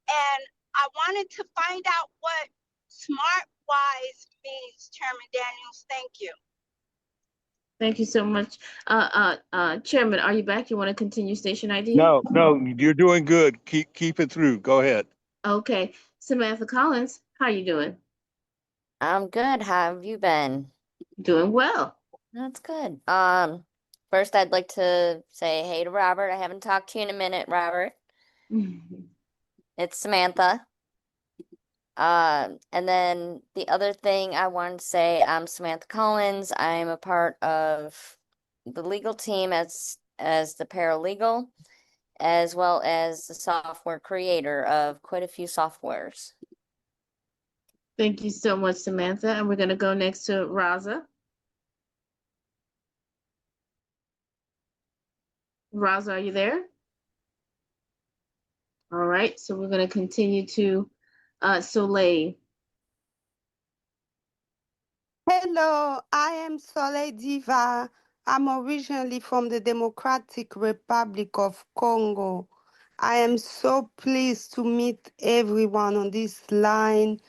and I wanted to find out what smartWISE means, Chairman Daniels. Thank you. Thank you so much. Chairman, are you back? You want to continue station ID? No, you're doing good. Keep it through. Go ahead. Okay. Samantha Collins, how you doing? I'm good. How have you been? Doing well. That's good. First I'd like to say hey to Robert. I haven't talked to you in a minute, Robert. It's Samantha. And then the other thing I wanted to say, I'm Samantha Collins. I'm a part of the legal team as the paralegal, as well as the software creator of quite a few softwares. Thank you so much, Samantha. And we're going to go next to Raza. Raza, are you there? All right, so we're going to continue to Soleil. Hello, I am Soleil Diva. I'm originally from the Democratic Republic of Congo. I am so pleased to meet everyone on this line,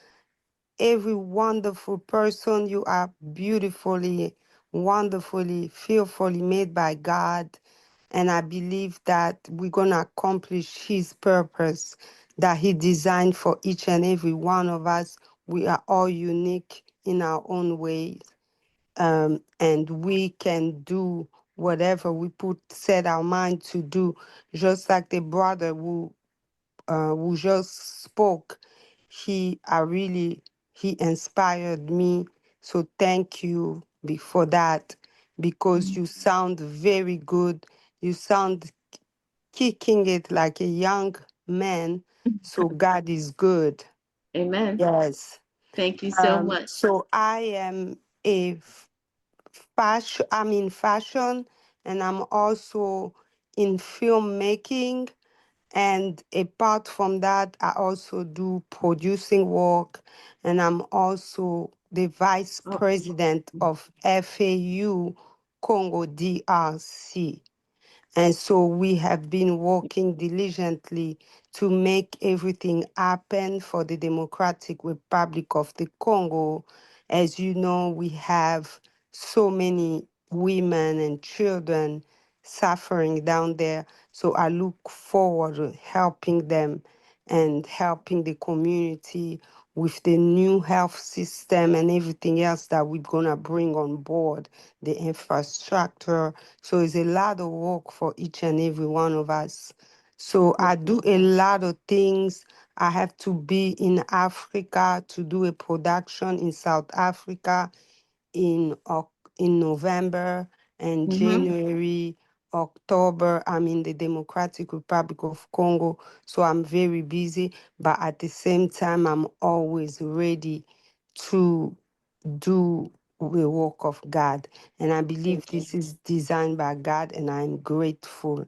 every wonderful person. You are beautifully, wonderfully, fearfully made by God. And I believe that we're going to accomplish His purpose that He designed for each and every one of us. We are all unique in our own ways. And we can do whatever we set our mind to do, just like the brother who just spoke. He inspired me. So thank you for that, because you sound very good. You sound kicking it like a young man. So God is good. Amen. Yes. Thank you so much. So I am I'm in fashion, and I'm also in filmmaking. And apart from that, I also do producing work, and I'm also the vice president of FAU Congo DRC. And so we have been working diligently to make everything happen for the Democratic Republic of the Congo. As you know, we have so many women and children suffering down there. So I look forward to helping them and helping the community with the new health system and everything else that we're going to bring on board, the infrastructure. So it's a lot of work for each and every one of us. So I do a lot of things. I have to be in Africa to do a production in South Africa in November and January, October. I'm in the Democratic Republic of Congo, so I'm very busy. But at the same time, I'm always ready to do the work of God. And I believe this is designed by God, and I'm grateful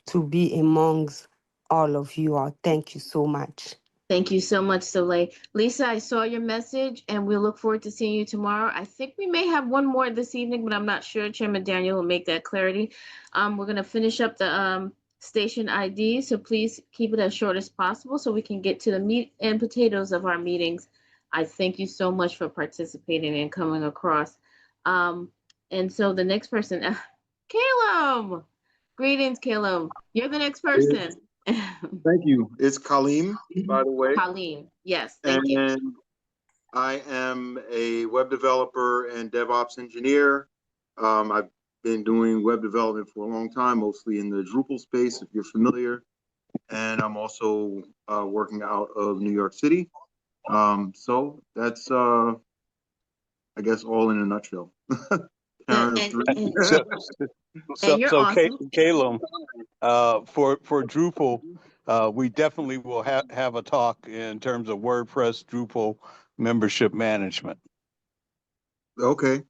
to be amongst all of you all. Thank you so much. Thank you so much, Soleil. Lisa, I saw your message, and we'll look forward to seeing you tomorrow. I think we may have one more this evening, but I'm not sure. Chairman Daniel will make that clarity. We're going to finish up the station ID, so please keep it as short as possible so we can get to the meat and potatoes of our meetings. I thank you so much for participating and coming across. And so the next person, Caleb. Greetings, Caleb. You're the next person. Thank you. It's Kaleem, by the way. Colleen, yes, thank you. And I am a web developer and DevOps engineer. I've been doing web development for a long time, mostly in the Drupal space, if you're familiar. And I'm also working out of New York City. So that's, I guess, all in a nutshell. So you're awesome. Caleb, for Drupal, we definitely will have a talk in terms of WordPress Drupal membership management. Okay.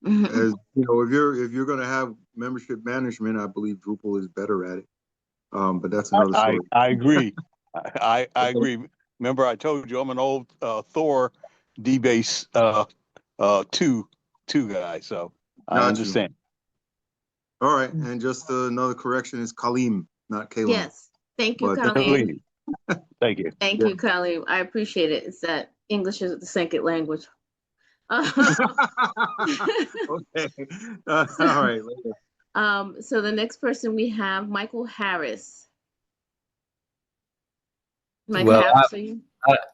As you know, if you're going to have membership management, I believe Drupal is better at it. But that's another story. I agree. I agree. Remember, I told you I'm an old Thor DBase 2 guy, so I understand. All right, and just another correction is Kaleem, not Caleb. Yes, thank you, Colleen. Thank you. Thank you, Colleen. I appreciate it. It's that English is the second language. Okay. All right. So the next person we have, Michael Harris. Michael Harris, are you?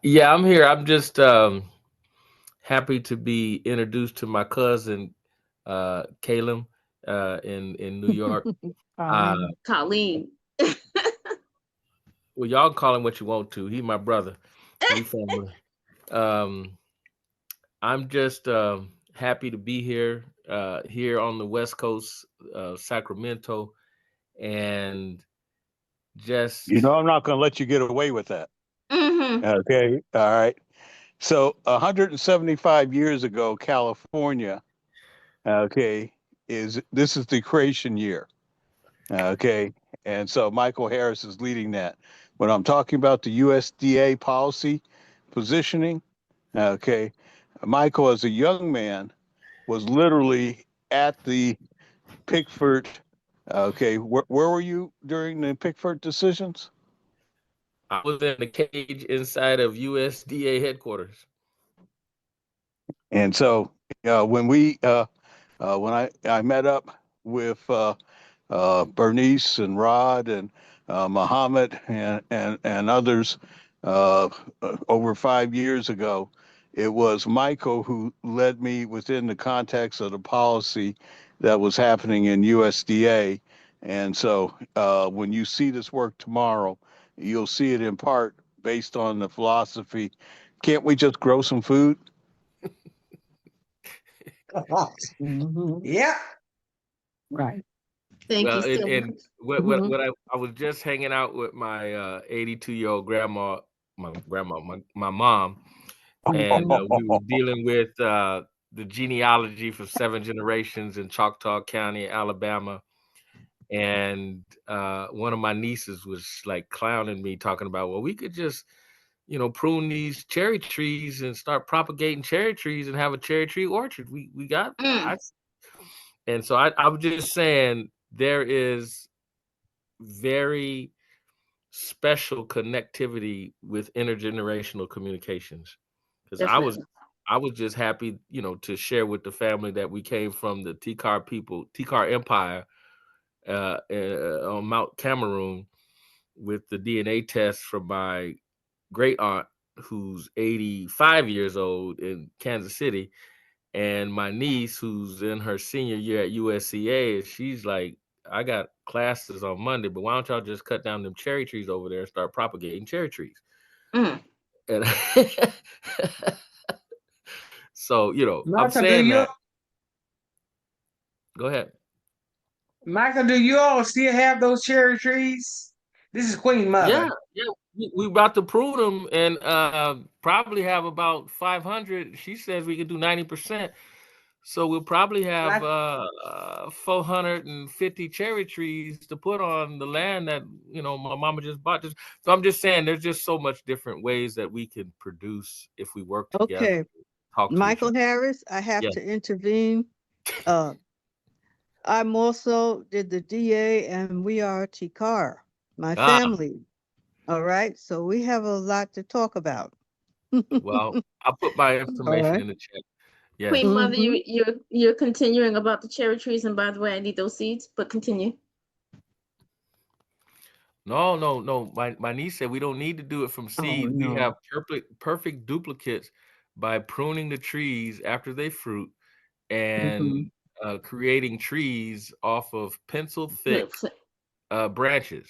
Yeah, I'm here. I'm just happy to be introduced to my cousin, Caleb, in New York. Colleen. Well, y'all call him what you want to. He's my brother. We family. I'm just happy to be here on the West Coast, Sacramento, and just I'm not going to let you get away with that. Okay, all right. So 175 years ago, California, this is the creation year. Okay, and so Michael Harris is leading that. When I'm talking about the USDA policy positioning, okay, Michael, as a young man, was literally at the Pickford. Okay, where were you during the Pickford decisions? I was in the cage inside of USDA headquarters. And so when I met up with Bernice and Rod and Muhammad and others over 5 years ago, it was Michael who led me within the context of the policy that was happening in USDA. And so when you see this work tomorrow, you'll see it in part based on the philosophy, can't we just grow some food? Yeah. Right. Thank you so and much. what I was just hanging out with my 82-year-old grandma, my mom, and we were dealing with the genealogy for 7 generations in Choctaw County, Alabama. And one of my nieces was like clowning me, talking about, well, we could just you know, prune these cherry trees and start propagating cherry trees and have a cherry tree orchard. We got, and so I was just saying there is very special connectivity with intergenerational communications, because I was just happy, you know, to share with the family that we came from the Tikar Empire on Mount Cameroon, with the DNA test from my great aunt, who's 85 years old in Kansas City, and my niece, who's in her senior year at USDA. She's like, I got classes on Monday, but why don't y'all just cut down them cherry trees over there and start propagating cherry trees? And so, you know, I'm saying that. Go ahead. Michael, do you all still have those cherry trees? This is Queen Mother. Yeah. We about to prune them and probably have about 500. She says we can do 90%. So we'll probably have 450 cherry trees to put on the land that, you know, my mama just bought. So I'm just saying there's just so much different ways that we can produce if we work together. Okay. Michael Harris, I have to intervene. I'm also did the DA and we are Tikar, my family. All right. So we have a lot to talk about. Well, I'll put my information in the chat. Yes. Queen Mother, you're continuing about the cherry trees, and by the way, I need those seeds, but continue. No. My niece said we don't need to do it from seed. We have perfect duplicates by pruning the trees after they fruit and creating trees off of pencil thick branches.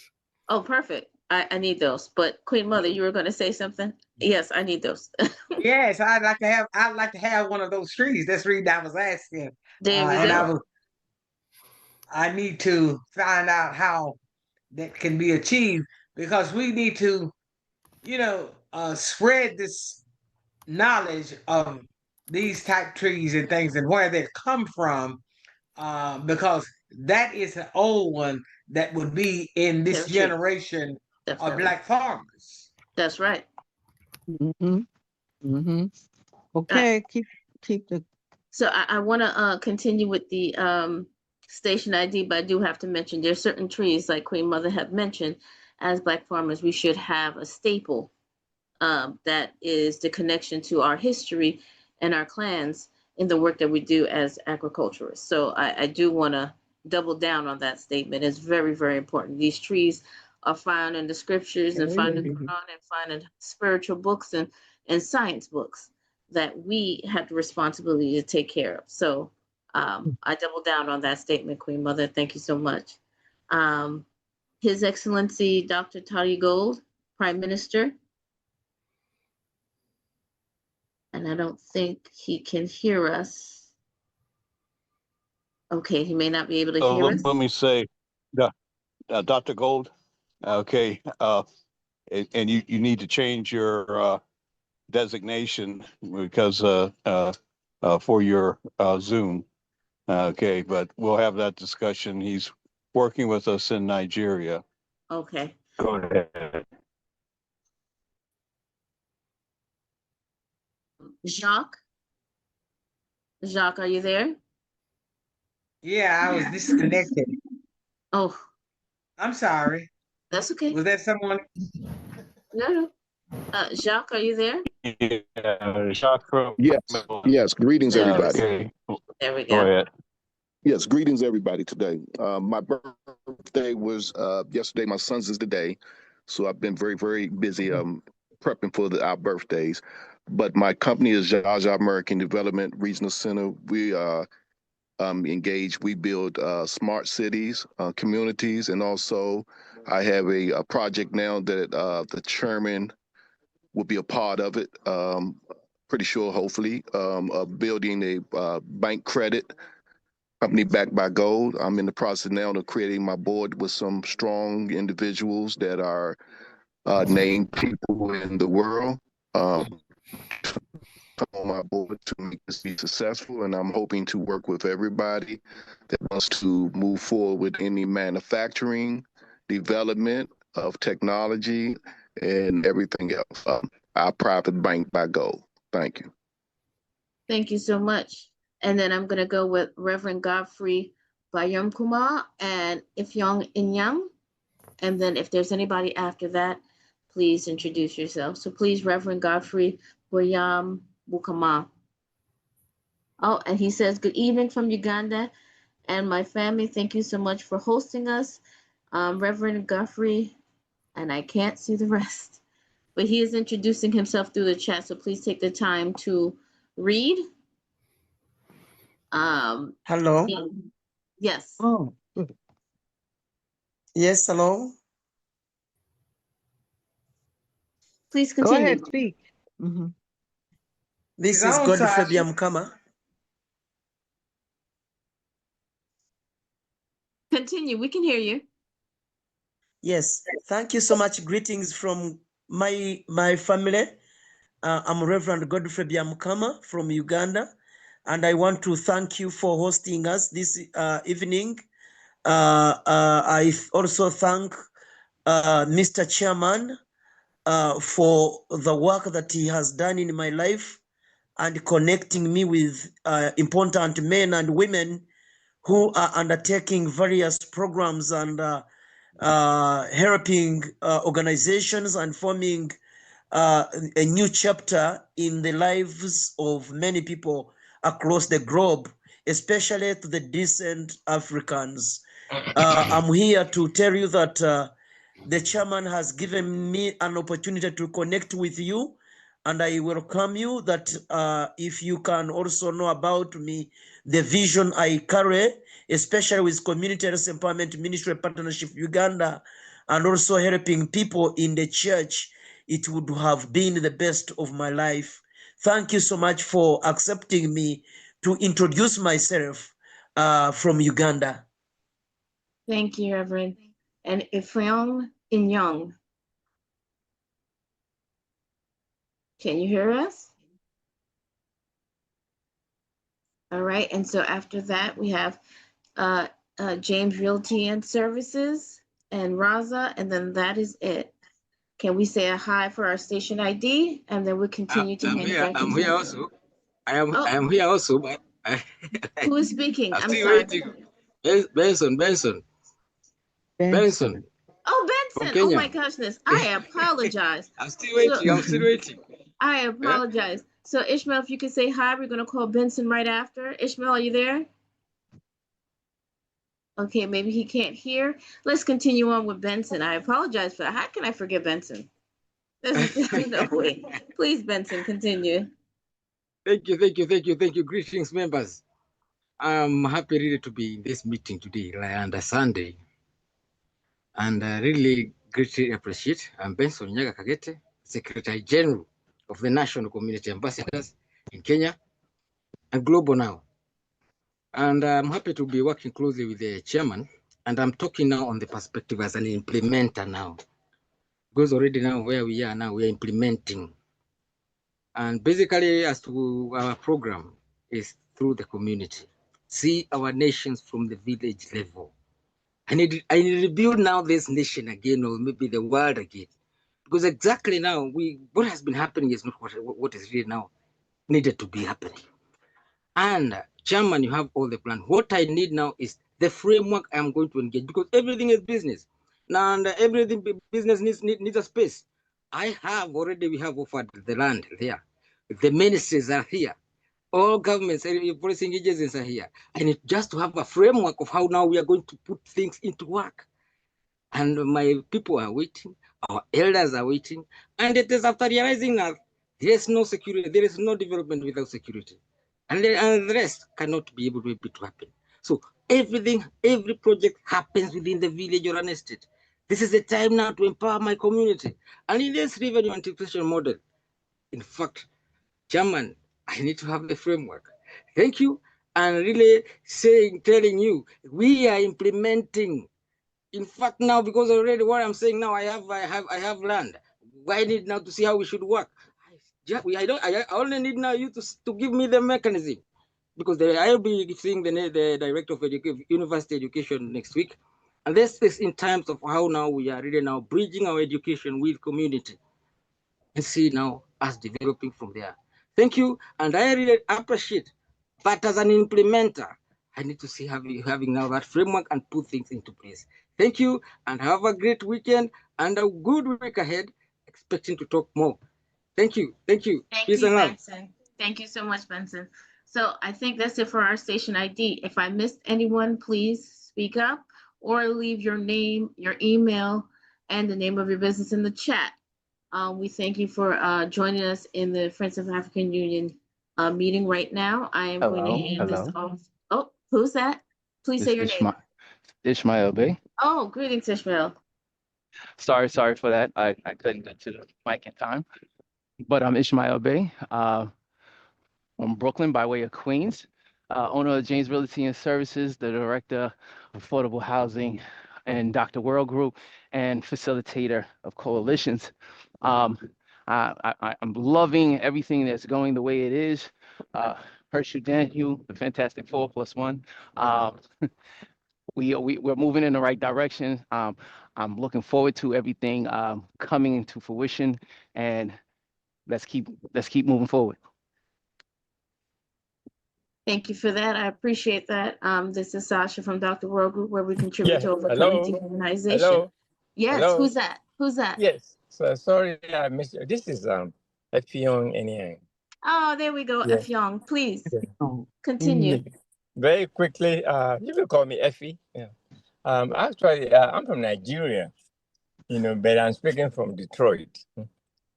Oh, perfect. I need those. But Queen Mother, you were going to say something? Yes, I need those. Yes, I'd like to have one of those trees. That's the reason I was asking. There we go. I need to find out how that can be achieved, because we need to, you know, spread this knowledge of these type trees and things and where they come from, because that is an old one that would be in this generation of Black farmers. That's right. Okay, keep the. So I want to continue with the station ID, but I do have to mention there's certain trees, like Queen Mother have mentioned, as Black farmers, we should have a staple that is the connection to our history and our clans in the work that we do as agriculturists. So I do want to double down on that statement. It's very, very important. These trees are found in the scriptures and found in the Quran and found in spiritual books and science books that we have the responsibility to take care of. So I double down on that statement, Queen Mother. Thank you so much. His Excellency, Dr. Toddy Gold, Prime Minister. And I don't think he can hear us. Okay, he may not be able to hear us. Let me say, Dr. Gold, okay, and you need to change your designation because for your Zoom. Okay, but we'll have that discussion. He's working with us in Nigeria. Okay. Go ahead. Jacques, are you there? Yeah, I was disconnected. Oh, I'm sorry. That's okay. Was that someone? No. Jacques, are you there? Yeah, Jacques. Yes. Greetings, everybody. Okay. There we go. Go ahead. Yes, greetings, everybody. Today, my birthday was yesterday. My son's is today, so I've been very, very busy prepping for our birthdays. But my company is AHIABGA American Development Regional Center. We engage. We build smart cities, communities, and also I have a project now that the chairman will be a part of it. Pretty sure, hopefully, of building a bank credit company backed by gold. I'm in the process now of creating my board with some strong individuals that are named people in the world. On my board to make this be successful, and I'm hoping to work with everybody that wants to move forward with any manufacturing, development of technology, and everything else. our private bank by gold. Thank you. Thank you so much. And then I'm going to go with Reverend Godfrey Bayamkuma and Ifyong Inyang. And then if there's anybody after that, please introduce yourself. So please, Reverend Godfrey Bayamkuma. Oh, and he says, good evening from Uganda and my family. Thank you so much for hosting us, Reverend Godfrey. And I can't see the rest. But he is introducing himself through the chat. So please take the time to read. Hello. Yes. Oh. Yes, hello. Please Go continue. ahead, speak. Mm-hmm. This is Godfrey Byamkama. Continue. We can hear you. Yes. Thank you so much. Greetings from my family. I'm Reverend Godfrey Byamkama from Uganda, and I want to thank you for hosting us this evening. I also thank Mr. Chairman for the work that he has done in my life and connecting me with important men and women who are undertaking various programs and helping organizations and forming a new chapter in the lives of many people across the globe, especially to the decent Africans. I'm here to tell you that the chairman has given me an opportunity to connect with you, and I welcome you that if you can also know about me, the vision I carry, especially with Community Empowerment Ministry Partnership Uganda, and also helping people in the church, it would have been the best of my life. Thank you so much for accepting me to introduce myself from Uganda. Thank you, Reverend. And Ifyong Inyang. Can you hear us? All right. And so after that, we have James Realty and Services and Raza, and then that is it. Can we say a hi for our station ID, and then we'll continue to hand it back to I'm you. here also. I am here also, but who is speaking? I'm I'm still sorry. waiting. Benson. Oh, Benson. Oh my goodness. I apologize. I'm still waiting. I apologize. So Ishmael, if you could say hi, we're gonna call Benson right after. Ishmael, are you there? Okay, maybe he can't hear. Let's continue on with Benson. I apologize for that. How can I forget Benson? There's no way. Please, Benson, continue. Thank you. Greetings, members. I'm happy really to be in this meeting today, on a Sunday. And I really greatly appreciate. I'm Benson Nyaga Kagete, Secretary General of the National Community Ambassadors in Kenya and global now. And I'm happy to be working closely with the chairman. And I'm talking now on the perspective as an implementer now. Because already now where we are now, we are implementing. And basically as to our program is through the community. See our nations from the village level. I need to build now this nation again, or maybe the world again. Because exactly now, what has been happening is not what is really now needed to be happening. And Chairman, you have all the plan. What I need now is the framework I'm going to engage, because everything is business. Now, and everything business needs a space. We have offered the land there. The ministries are here. All governments, policing agencies are here. I need just to have a framework of how now we are going to put things into work. And my people are waiting, our elders are waiting, and it is after realizing that there is no security, there is no development without security. And the rest cannot be able to happen. So every project happens within the village or an estate. This is the time now to empower my community. And in this revenue anticipation model, in fact, Chairman, I need to have the framework. Thank you. And really telling you, we are implementing. In fact, now, because already what I'm saying now, I have land. I need now to see how we should work. I only need now you to give me the mechanism, because I'll be seeing the director of university education next week. And this is in terms of how now we are really now bridging our education with community. and see now us developing from there. Thank you, and I really appreciate. But as an implementer, I need to see having now that framework and put things into place. Thank you, and have a great weekend and a good week ahead. Expecting to talk more. Thank you. Thank you. Thank Peace you, and love. Benson. Thank you so much, Benson. So I think that's it for our station ID. If I missed anyone, please speak up or leave your name, your email, and the name of your business in the chat. We thank you for joining us in the Friends of African Union meeting right now. I am going to hand this off. Oh, who's that? Please say your name. Ishmael Bey. Oh, greetings, Ishmael. Sorry for that. I couldn't get to the mic in time. But I'm Ishmael Bey. From Brooklyn by way of Queens. Owner of James Realty and Services, the director of affordable housing and Dr. World Group, and facilitator of coalitions. I'm loving everything that's going the way it is. Hershel Daniel, the Fantastic 4+1. We're moving in the right direction. I'm looking forward to everything coming into fruition, and let's keep moving forward. Thank you for that. I appreciate that. This is Sasha from Dr. World Group, where we contribute to overcoming dehumanization. Hello. Yes, Hello. who's that? Who's that? Yes. So sorry, I missed you. This is Effiong Anyang. Oh, there we go, Yeah. Effiong. Please Yeah. continue. Very quickly, you can call me Effie. Yeah. Actually, I'm from Nigeria, but I'm speaking from Detroit.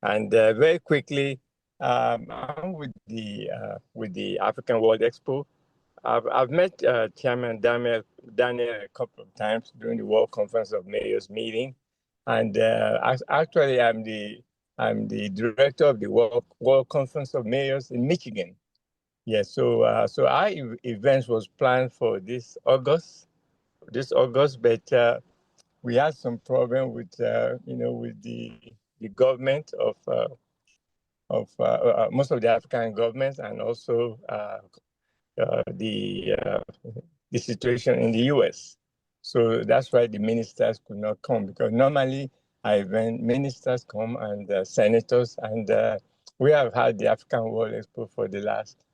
And very quickly, I'm with the African World Expo. I've met Chairman Daniel a couple of times during the World Conference of Mayors meeting, and actually I'm the director of the World Conference of Mayors in Michigan. Yeah, so our event was planned for this August, but we had some problem with with the government of most of the African governments, and also the situation in the U.S. So that's why the ministers could not come, because normally our event ministers come and senators, and we have had the African World Expo for the last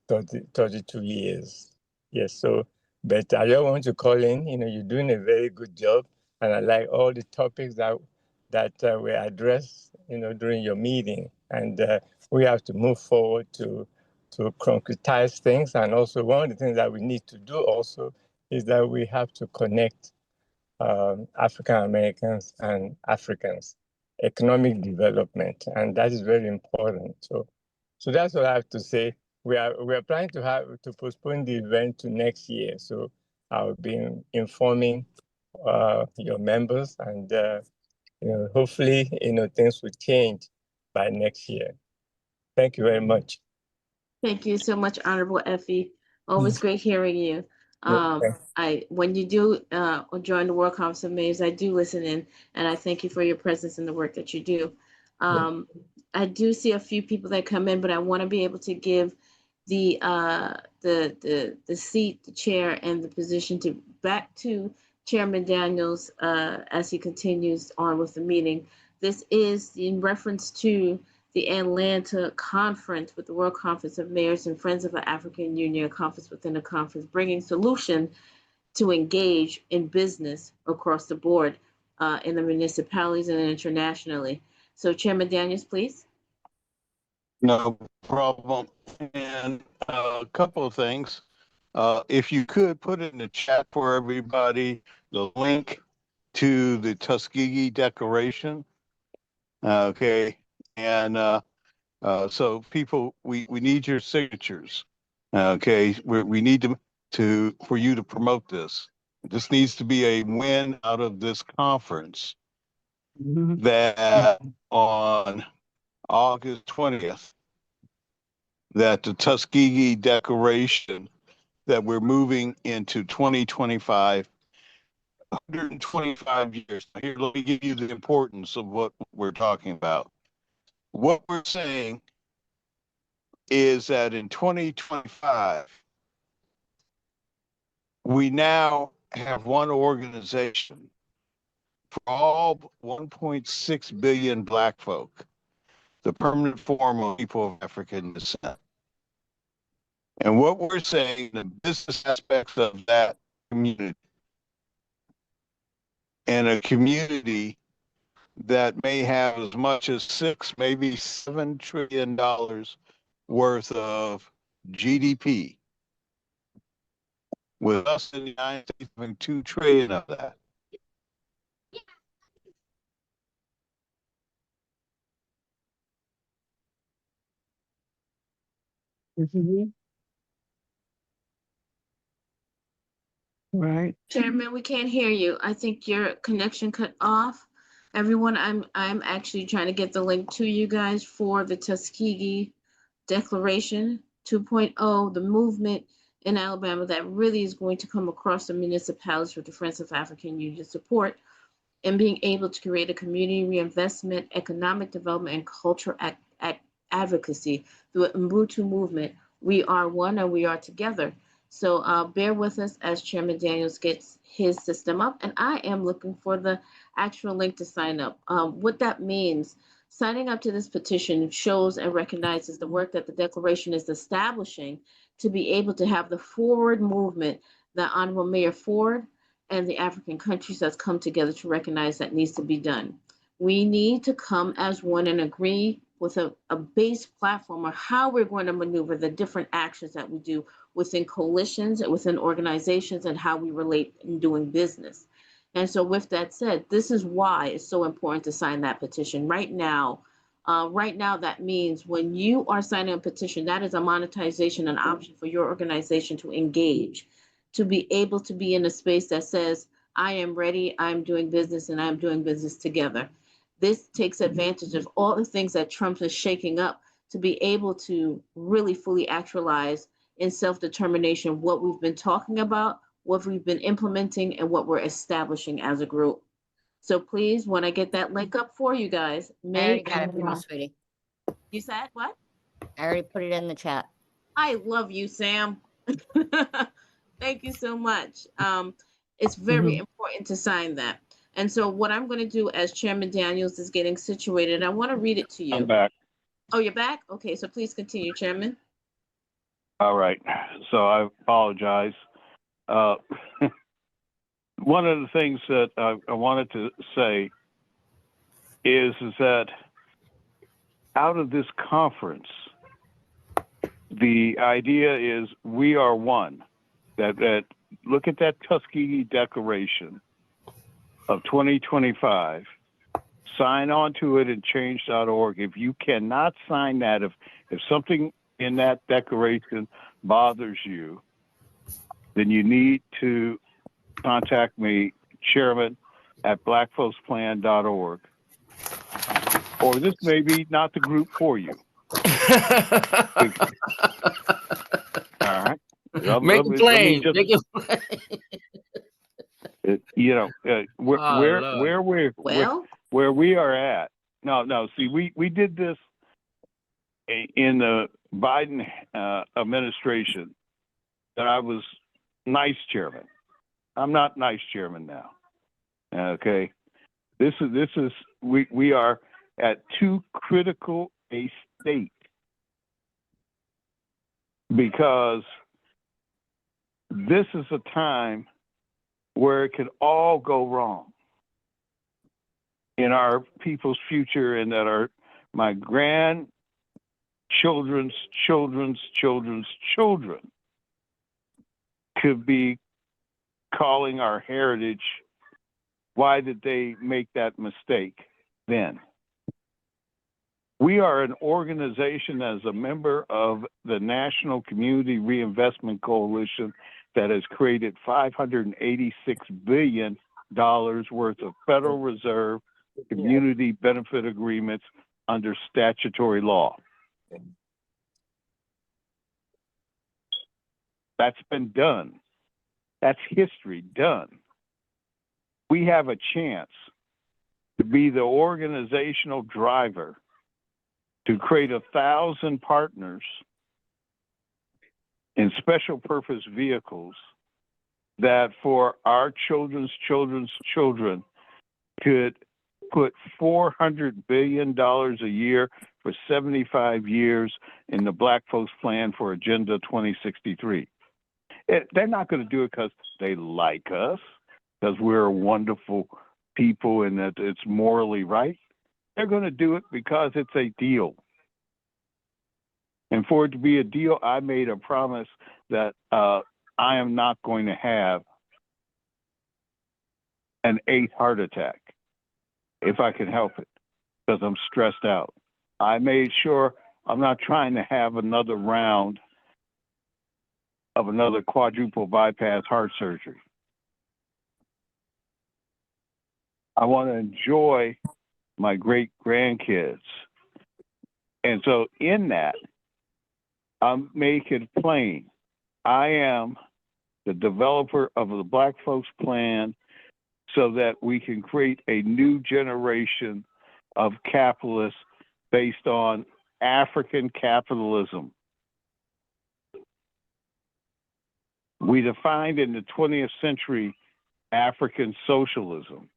32 years. Yes, so, but I just want to call in, you're doing a very good job, and I like all the topics that were addressed, during your meeting, and we have to move forward to concretize things. And also one of the things that we need to do also is that we have to connect African Americans and Africans, economic development, and that is very important. So that's what I have to say. We are planning to postpone the event to next year. So I'll be informing your members, and hopefully things will change by next year. Thank you very much. Thank you so much, Honorable Effie. Always great hearing you. When you do join the World Conference of Mayors, I do listen in, and I thank you for your presence and the work that you do. I do see a few people that come in, but I want to be able to give the seat, the chair, and the position back to Chairman Daniels as he continues on with the meeting. This is in reference to the Atlanta conference with the World Conference of Mayors and Friends of the African Union, a conference within a conference, bringing solution to engage in business across the board in the municipalities and internationally. So Chairman Daniels, please. No problem. And a couple of things. If you could put it in the chat for everybody, the link to the Tuskegee Declaration. Okay. And so people, we need your signatures. Okay. We need for you to promote this. This needs to be a win out of this conference that on August 20th, that the Tuskegee Declaration, that we're moving into 2025, 125 years. Here, let me give you the importance of what we're talking about. What we're saying is that in 2025, we now have one organization for all 1.6 billion Black folk the permanent form of people of African descent. And what we're saying, the business aspects of that community, and a community that may have as much as $6, maybe $7 trillion worth of GDP, with us in the United States having 2 trillion of that. Right. Chairman, we can't hear you. I think your connection cut off. Everyone, I'm actually trying to get the link to you guys for the Tuskegee Declaration 2.0, the movement in Alabama that really is going to come across the municipalities with the Friends of African Union support and being able to create a community reinvestment, economic development, and cultural advocacy through an Ubuntu movement. We are one and we are together. So bear with us as Chairman Daniels gets his system up. And I am looking for the actual link to sign up. What that means, signing up to this petition shows and recognizes the work that the Declaration is establishing to be able to have the forward movement that Honorable Mayor Ford and the African countries has come together to recognize that needs to be done. We need to come as one and agree with a base platform of how we're going to maneuver the different actions that we do within coalitions and within organizations and how we relate in doing business. And so with that said, this is why it's so important to sign that petition right now. That means when you are signing a petition, that is a monetization, an option for your organization to engage, to be able to be in a space that says, I am ready, I'm doing business, and I'm doing business together. This takes advantage of all the things that Trump is shaking up to be able to really fully actualize in self-determination what we've been talking about, what we've been implementing, and what we're establishing as a group. So please, when I get that link up for you guys, I already got it for you, sweetie. You said what? I already put it in the chat. I love you, Sam. Thank you so much. It's very important to sign that. And so what I'm going to do as Chairman Daniels is getting situated, I want to read it to you. I'm back. Oh, you're back? Okay, so please continue, Chairman. All right. So I apologize. One of the things that I wanted to say is that out of this conference, the idea is we are one. That look at that Tuskegee Declaration of 2025, sign on to it in change.org. If you cannot sign that, if something in that declaration bothers you, then you need to contact me, chairman at blackfolksplan.org. Or this may be not the group for you. All right. Make a claim. Make a claim. Where we are at. No. See, we did this in the Biden administration. That I was nice chairman. I'm not nice chairman now. Okay, this is we are at too critical a state because this is a time where it could all go wrong in our people's future, and that my grandchildren's children's children could be calling our heritage. Why did they make that mistake then? We are an organization as a member of the National Community Reinvestment Coalition that has created $586 billion worth of Federal Reserve community benefit agreements under statutory law. That's been done. That's history done. We have a chance to be the organizational driver to create 1,000 partners in special purpose vehicles that for our children's children could put $400 billion a year for 75 years in the Black Folks Plan for Agenda 2063. They're not going to do it because they like us, because we're wonderful people and that it's morally right. They're going to do it because it's a deal. And for it to be a deal, I made a promise that I am not going to have an 8th heart attack if I can help it, because I'm stressed out. I made sure I'm not trying to have another round of another quadruple bypass heart surgery. I want to enjoy my great grandkids. And so in that, I'm making it plain. I am the developer of the Black Folks Plan so that we can create a new generation of capitalists based on African capitalism. We defined in the 20th century African socialism.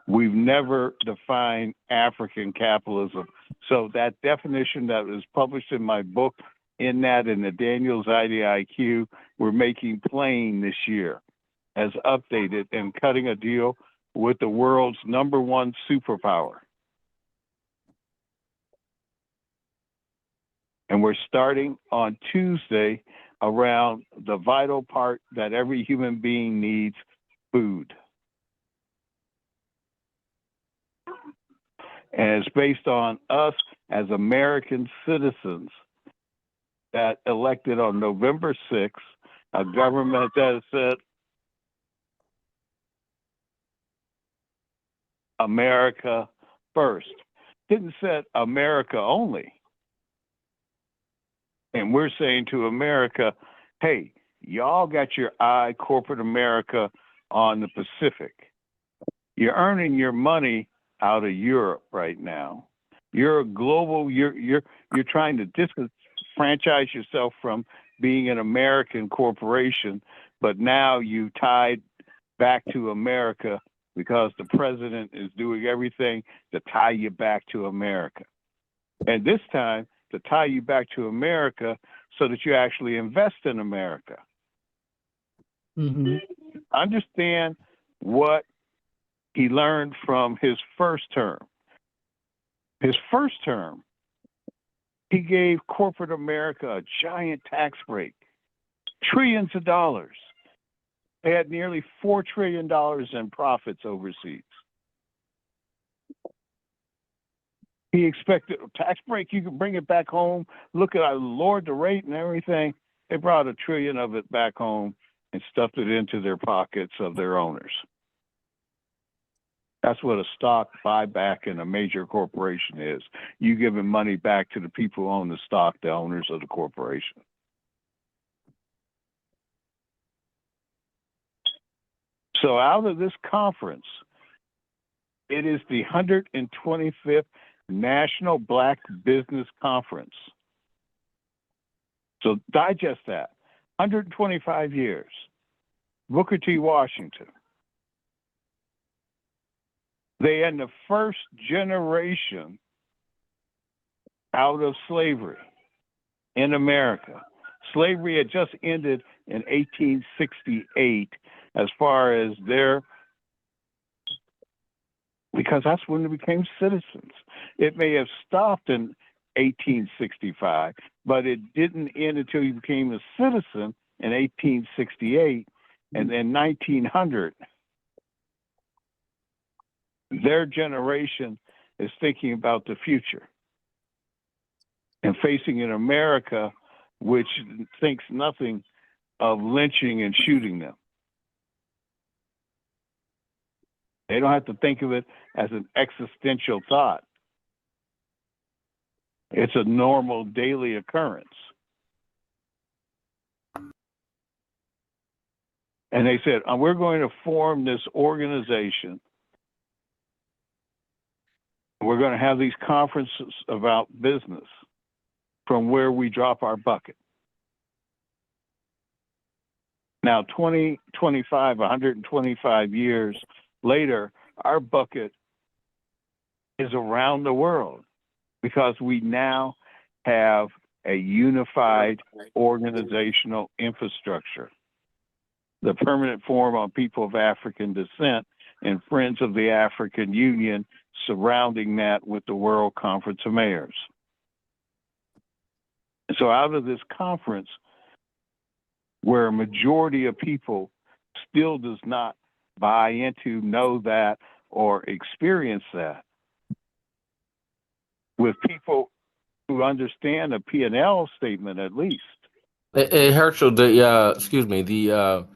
We've never defined African capitalism. So that definition that was published in my book, in that in the Daniels IDIQ, we're making plain this year as updated and cutting a deal with the world's #1 superpower. And we're starting on Tuesday around the vital part that every human being needs, food. And it's based on us as American citizens that elected on November 6th, a government that said America first. Didn't say America only. And we're saying to America, hey, y'all got your eye, corporate America, on the Pacific. You're earning your money out of Europe right now. You're a global, you're trying to disenfranchise yourself from being an American corporation, but now you tied back to America because the president is doing everything to tie you back to America. And this time, to tie you back to America so that you actually invest in America. Understand what he learned from his first term. His first term, he gave corporate America a giant tax break, trillions of dollars. They had nearly $4 trillion in profits overseas. He expected a tax break, you could bring it back home, look at, lowered the rate and everything. They brought $1 trillion of it back home and stuffed it into their pockets of their owners. That's what a stock buyback in a major corporation is. You giving money back to the people who own the stock, the owners of the corporation. So out of this conference, it is the 125th National Black Business Conference. So digest that. 125 years. Booker T. Washington. They end the first generation out of slavery in America. Slavery had just ended in 1868 as far as their, because that's when they became citizens. It may have stopped in 1865, but it didn't end until you became a citizen in 1868. And then 1900, their generation is thinking about the future and facing an America which thinks nothing of lynching and shooting them. They don't have to think of it as an existential thought. It's a normal daily occurrence. And they said, we're going to form this organization. We're going to have these conferences about business from where we drop our bucket. Now, 125 years later, our bucket is around the world. because we now have a unified organizational infrastructure. The Permanent Forum on People of African Descent and Friends of the African Union surrounding that with the World Conference of Mayors. So out of this conference, where a majority of people still does not buy into, know that, or experience that, with people who understand a P&L statement at least. Hey, Herschel, excuse me, the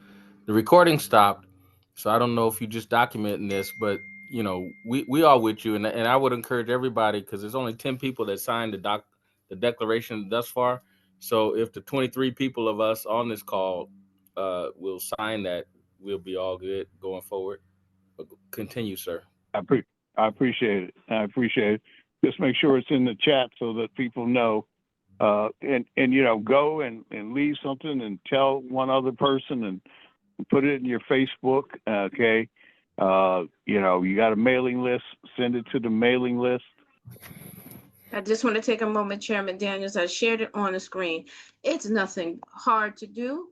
recording stopped, so I don't know if you just documenting this, but you know, we are with you, and I would encourage everybody, because there's only 10 people that signed the declaration thus far. So if the 23 people of us on this call will sign that, we'll be all good going forward. But continue, sir. I appreciate it. I appreciate it. Just make sure it's in the chat so that people know. And you know, go and leave something and tell one other person and put it in your Facebook. Okay. You know, you got a mailing list, send it to the mailing list. I just want to take a moment, Chairman Daniels. I shared it on the screen. It's nothing hard to do.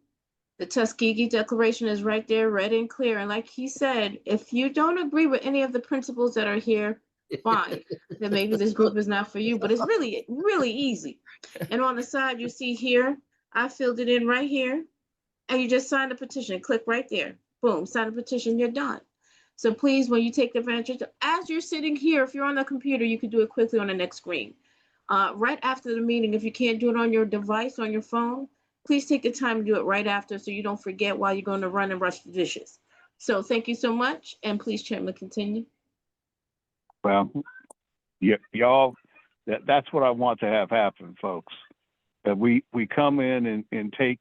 The Tuskegee Declaration is right there, red and clear. And like he said, if you don't agree with any of the principles that are here, fine. Then maybe this group is not for you, but it's really, really easy. And on the side, you see here, I filled it in right here. And you just sign the petition. Click right there. Boom, sign the petition, you're done. So please, when you take advantage, as you're sitting here, if you're on the computer, you can do it quickly on the next screen. Right after the meeting, if you can't do it on your device, on your phone, please take the time to do it right after so you don't forget while you're going to run and rush the dishes. So thank you so much. And please, Chairman, continue. Well, y'all, that's what I want to have happen, folks. That we come in and take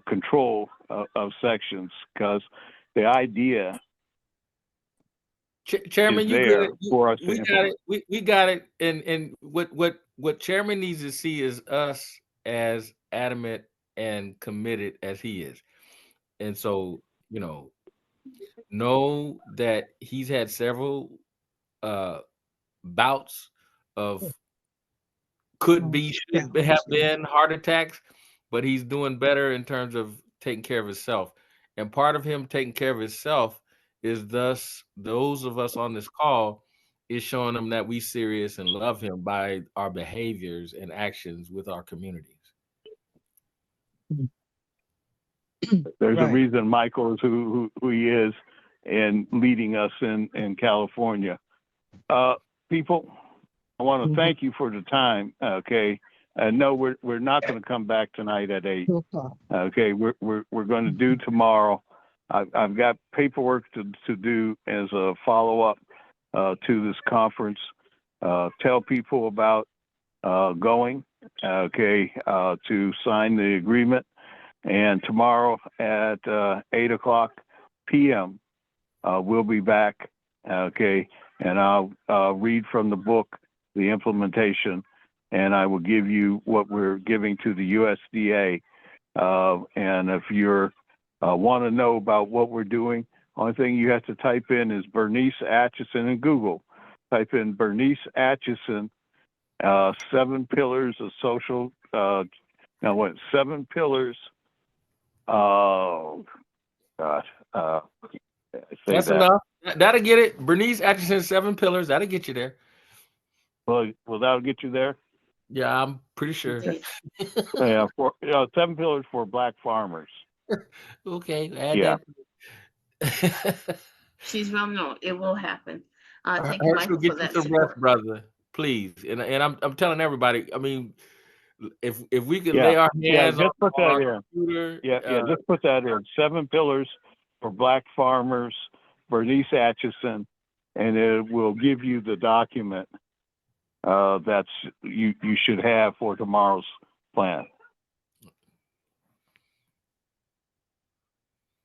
control of sections, because the idea Chairman, you there good. for us We to got it. We got it. And what Chairman needs to see is us as adamant and committed as he is. And so, you know that he's had several bouts of should have been heart attacks, but he's doing better in terms of taking care of himself. And part of him taking care of himself is those of us on this call is showing him that we serious and love him by our behaviors and actions with our communities. There's a reason Michael is who he is and leading us in California. People, I want to thank you for the time. Okay. No, we're not going to come back tonight at 8. Okay. We're going to do tomorrow. I've got paperwork to do as a follow-up to this conference. Tell people about going, okay, to sign the agreement. And tomorrow at 8:00 p.m., we'll be back, okay, and I'll read from the book, the implementation, and I will give you what we're giving to the USDA. And if you're want to know about what we're doing, only thing you have to type in is Bernice Atchison in Google. Type in Bernice Atchison, 7 pillars of social, 7 pillars. Oh, gosh. That's enough. That'll get it. Bernice Atchison, 7 pillars. That'll get you there. Well, that'll get you there? Yeah, I'm pretty sure. Yeah, 7 pillars for Black farmers. Okay. Add yeah. that. She's well known. It will happen. Thank Herschel, you, Michael, get for you that some support. rest, brother. Please. And I'm telling everybody, I mean, if we could lay our hands just put on that our in. computer. Just put that in. 7 pillars for Black farmers, Bernice Atchison, and it will give you the document that's you should have for tomorrow's plan.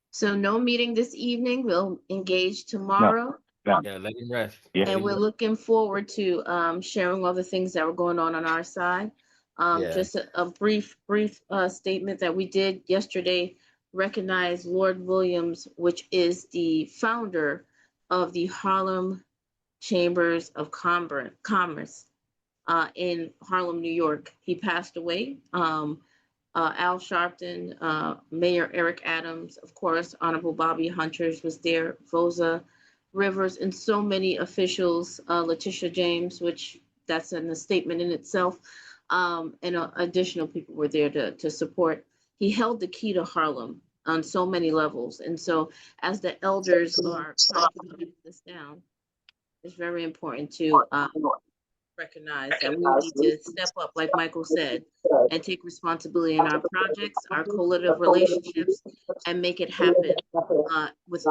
So no meeting this evening. We'll engage tomorrow. No. Yeah, let him rest. And we're looking forward to sharing all the things that were going on our side. Just a brief statement that we did yesterday recognize Lord Williams, which is the founder of the Harlem Chambers of Commerce. in Harlem, New York. He passed away. Al Sharpton, Mayor Eric Adams, of course, Honorable Bobby Hunters was there, Voza Rivers, and so many officials, Letitia James, which that's a statement in itself, and additional people were there to support. He held the key to Harlem on so many levels. And so as the elders are trying to break this down, it's very important to recognize that we need to step up, like Michael said, and take responsibility in our projects, our collaborative relationships, and make it happen with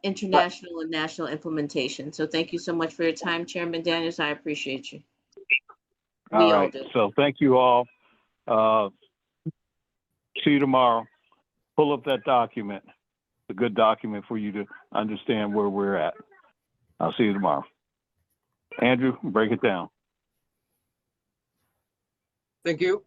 international and national implementation. So thank you so much for your time, Chairman Daniels. I appreciate you. All right. So thank you all. See you tomorrow. Pull up that document. It's a good document for you to understand where we're at. I'll see you tomorrow. Andrew, break it down. Thank you.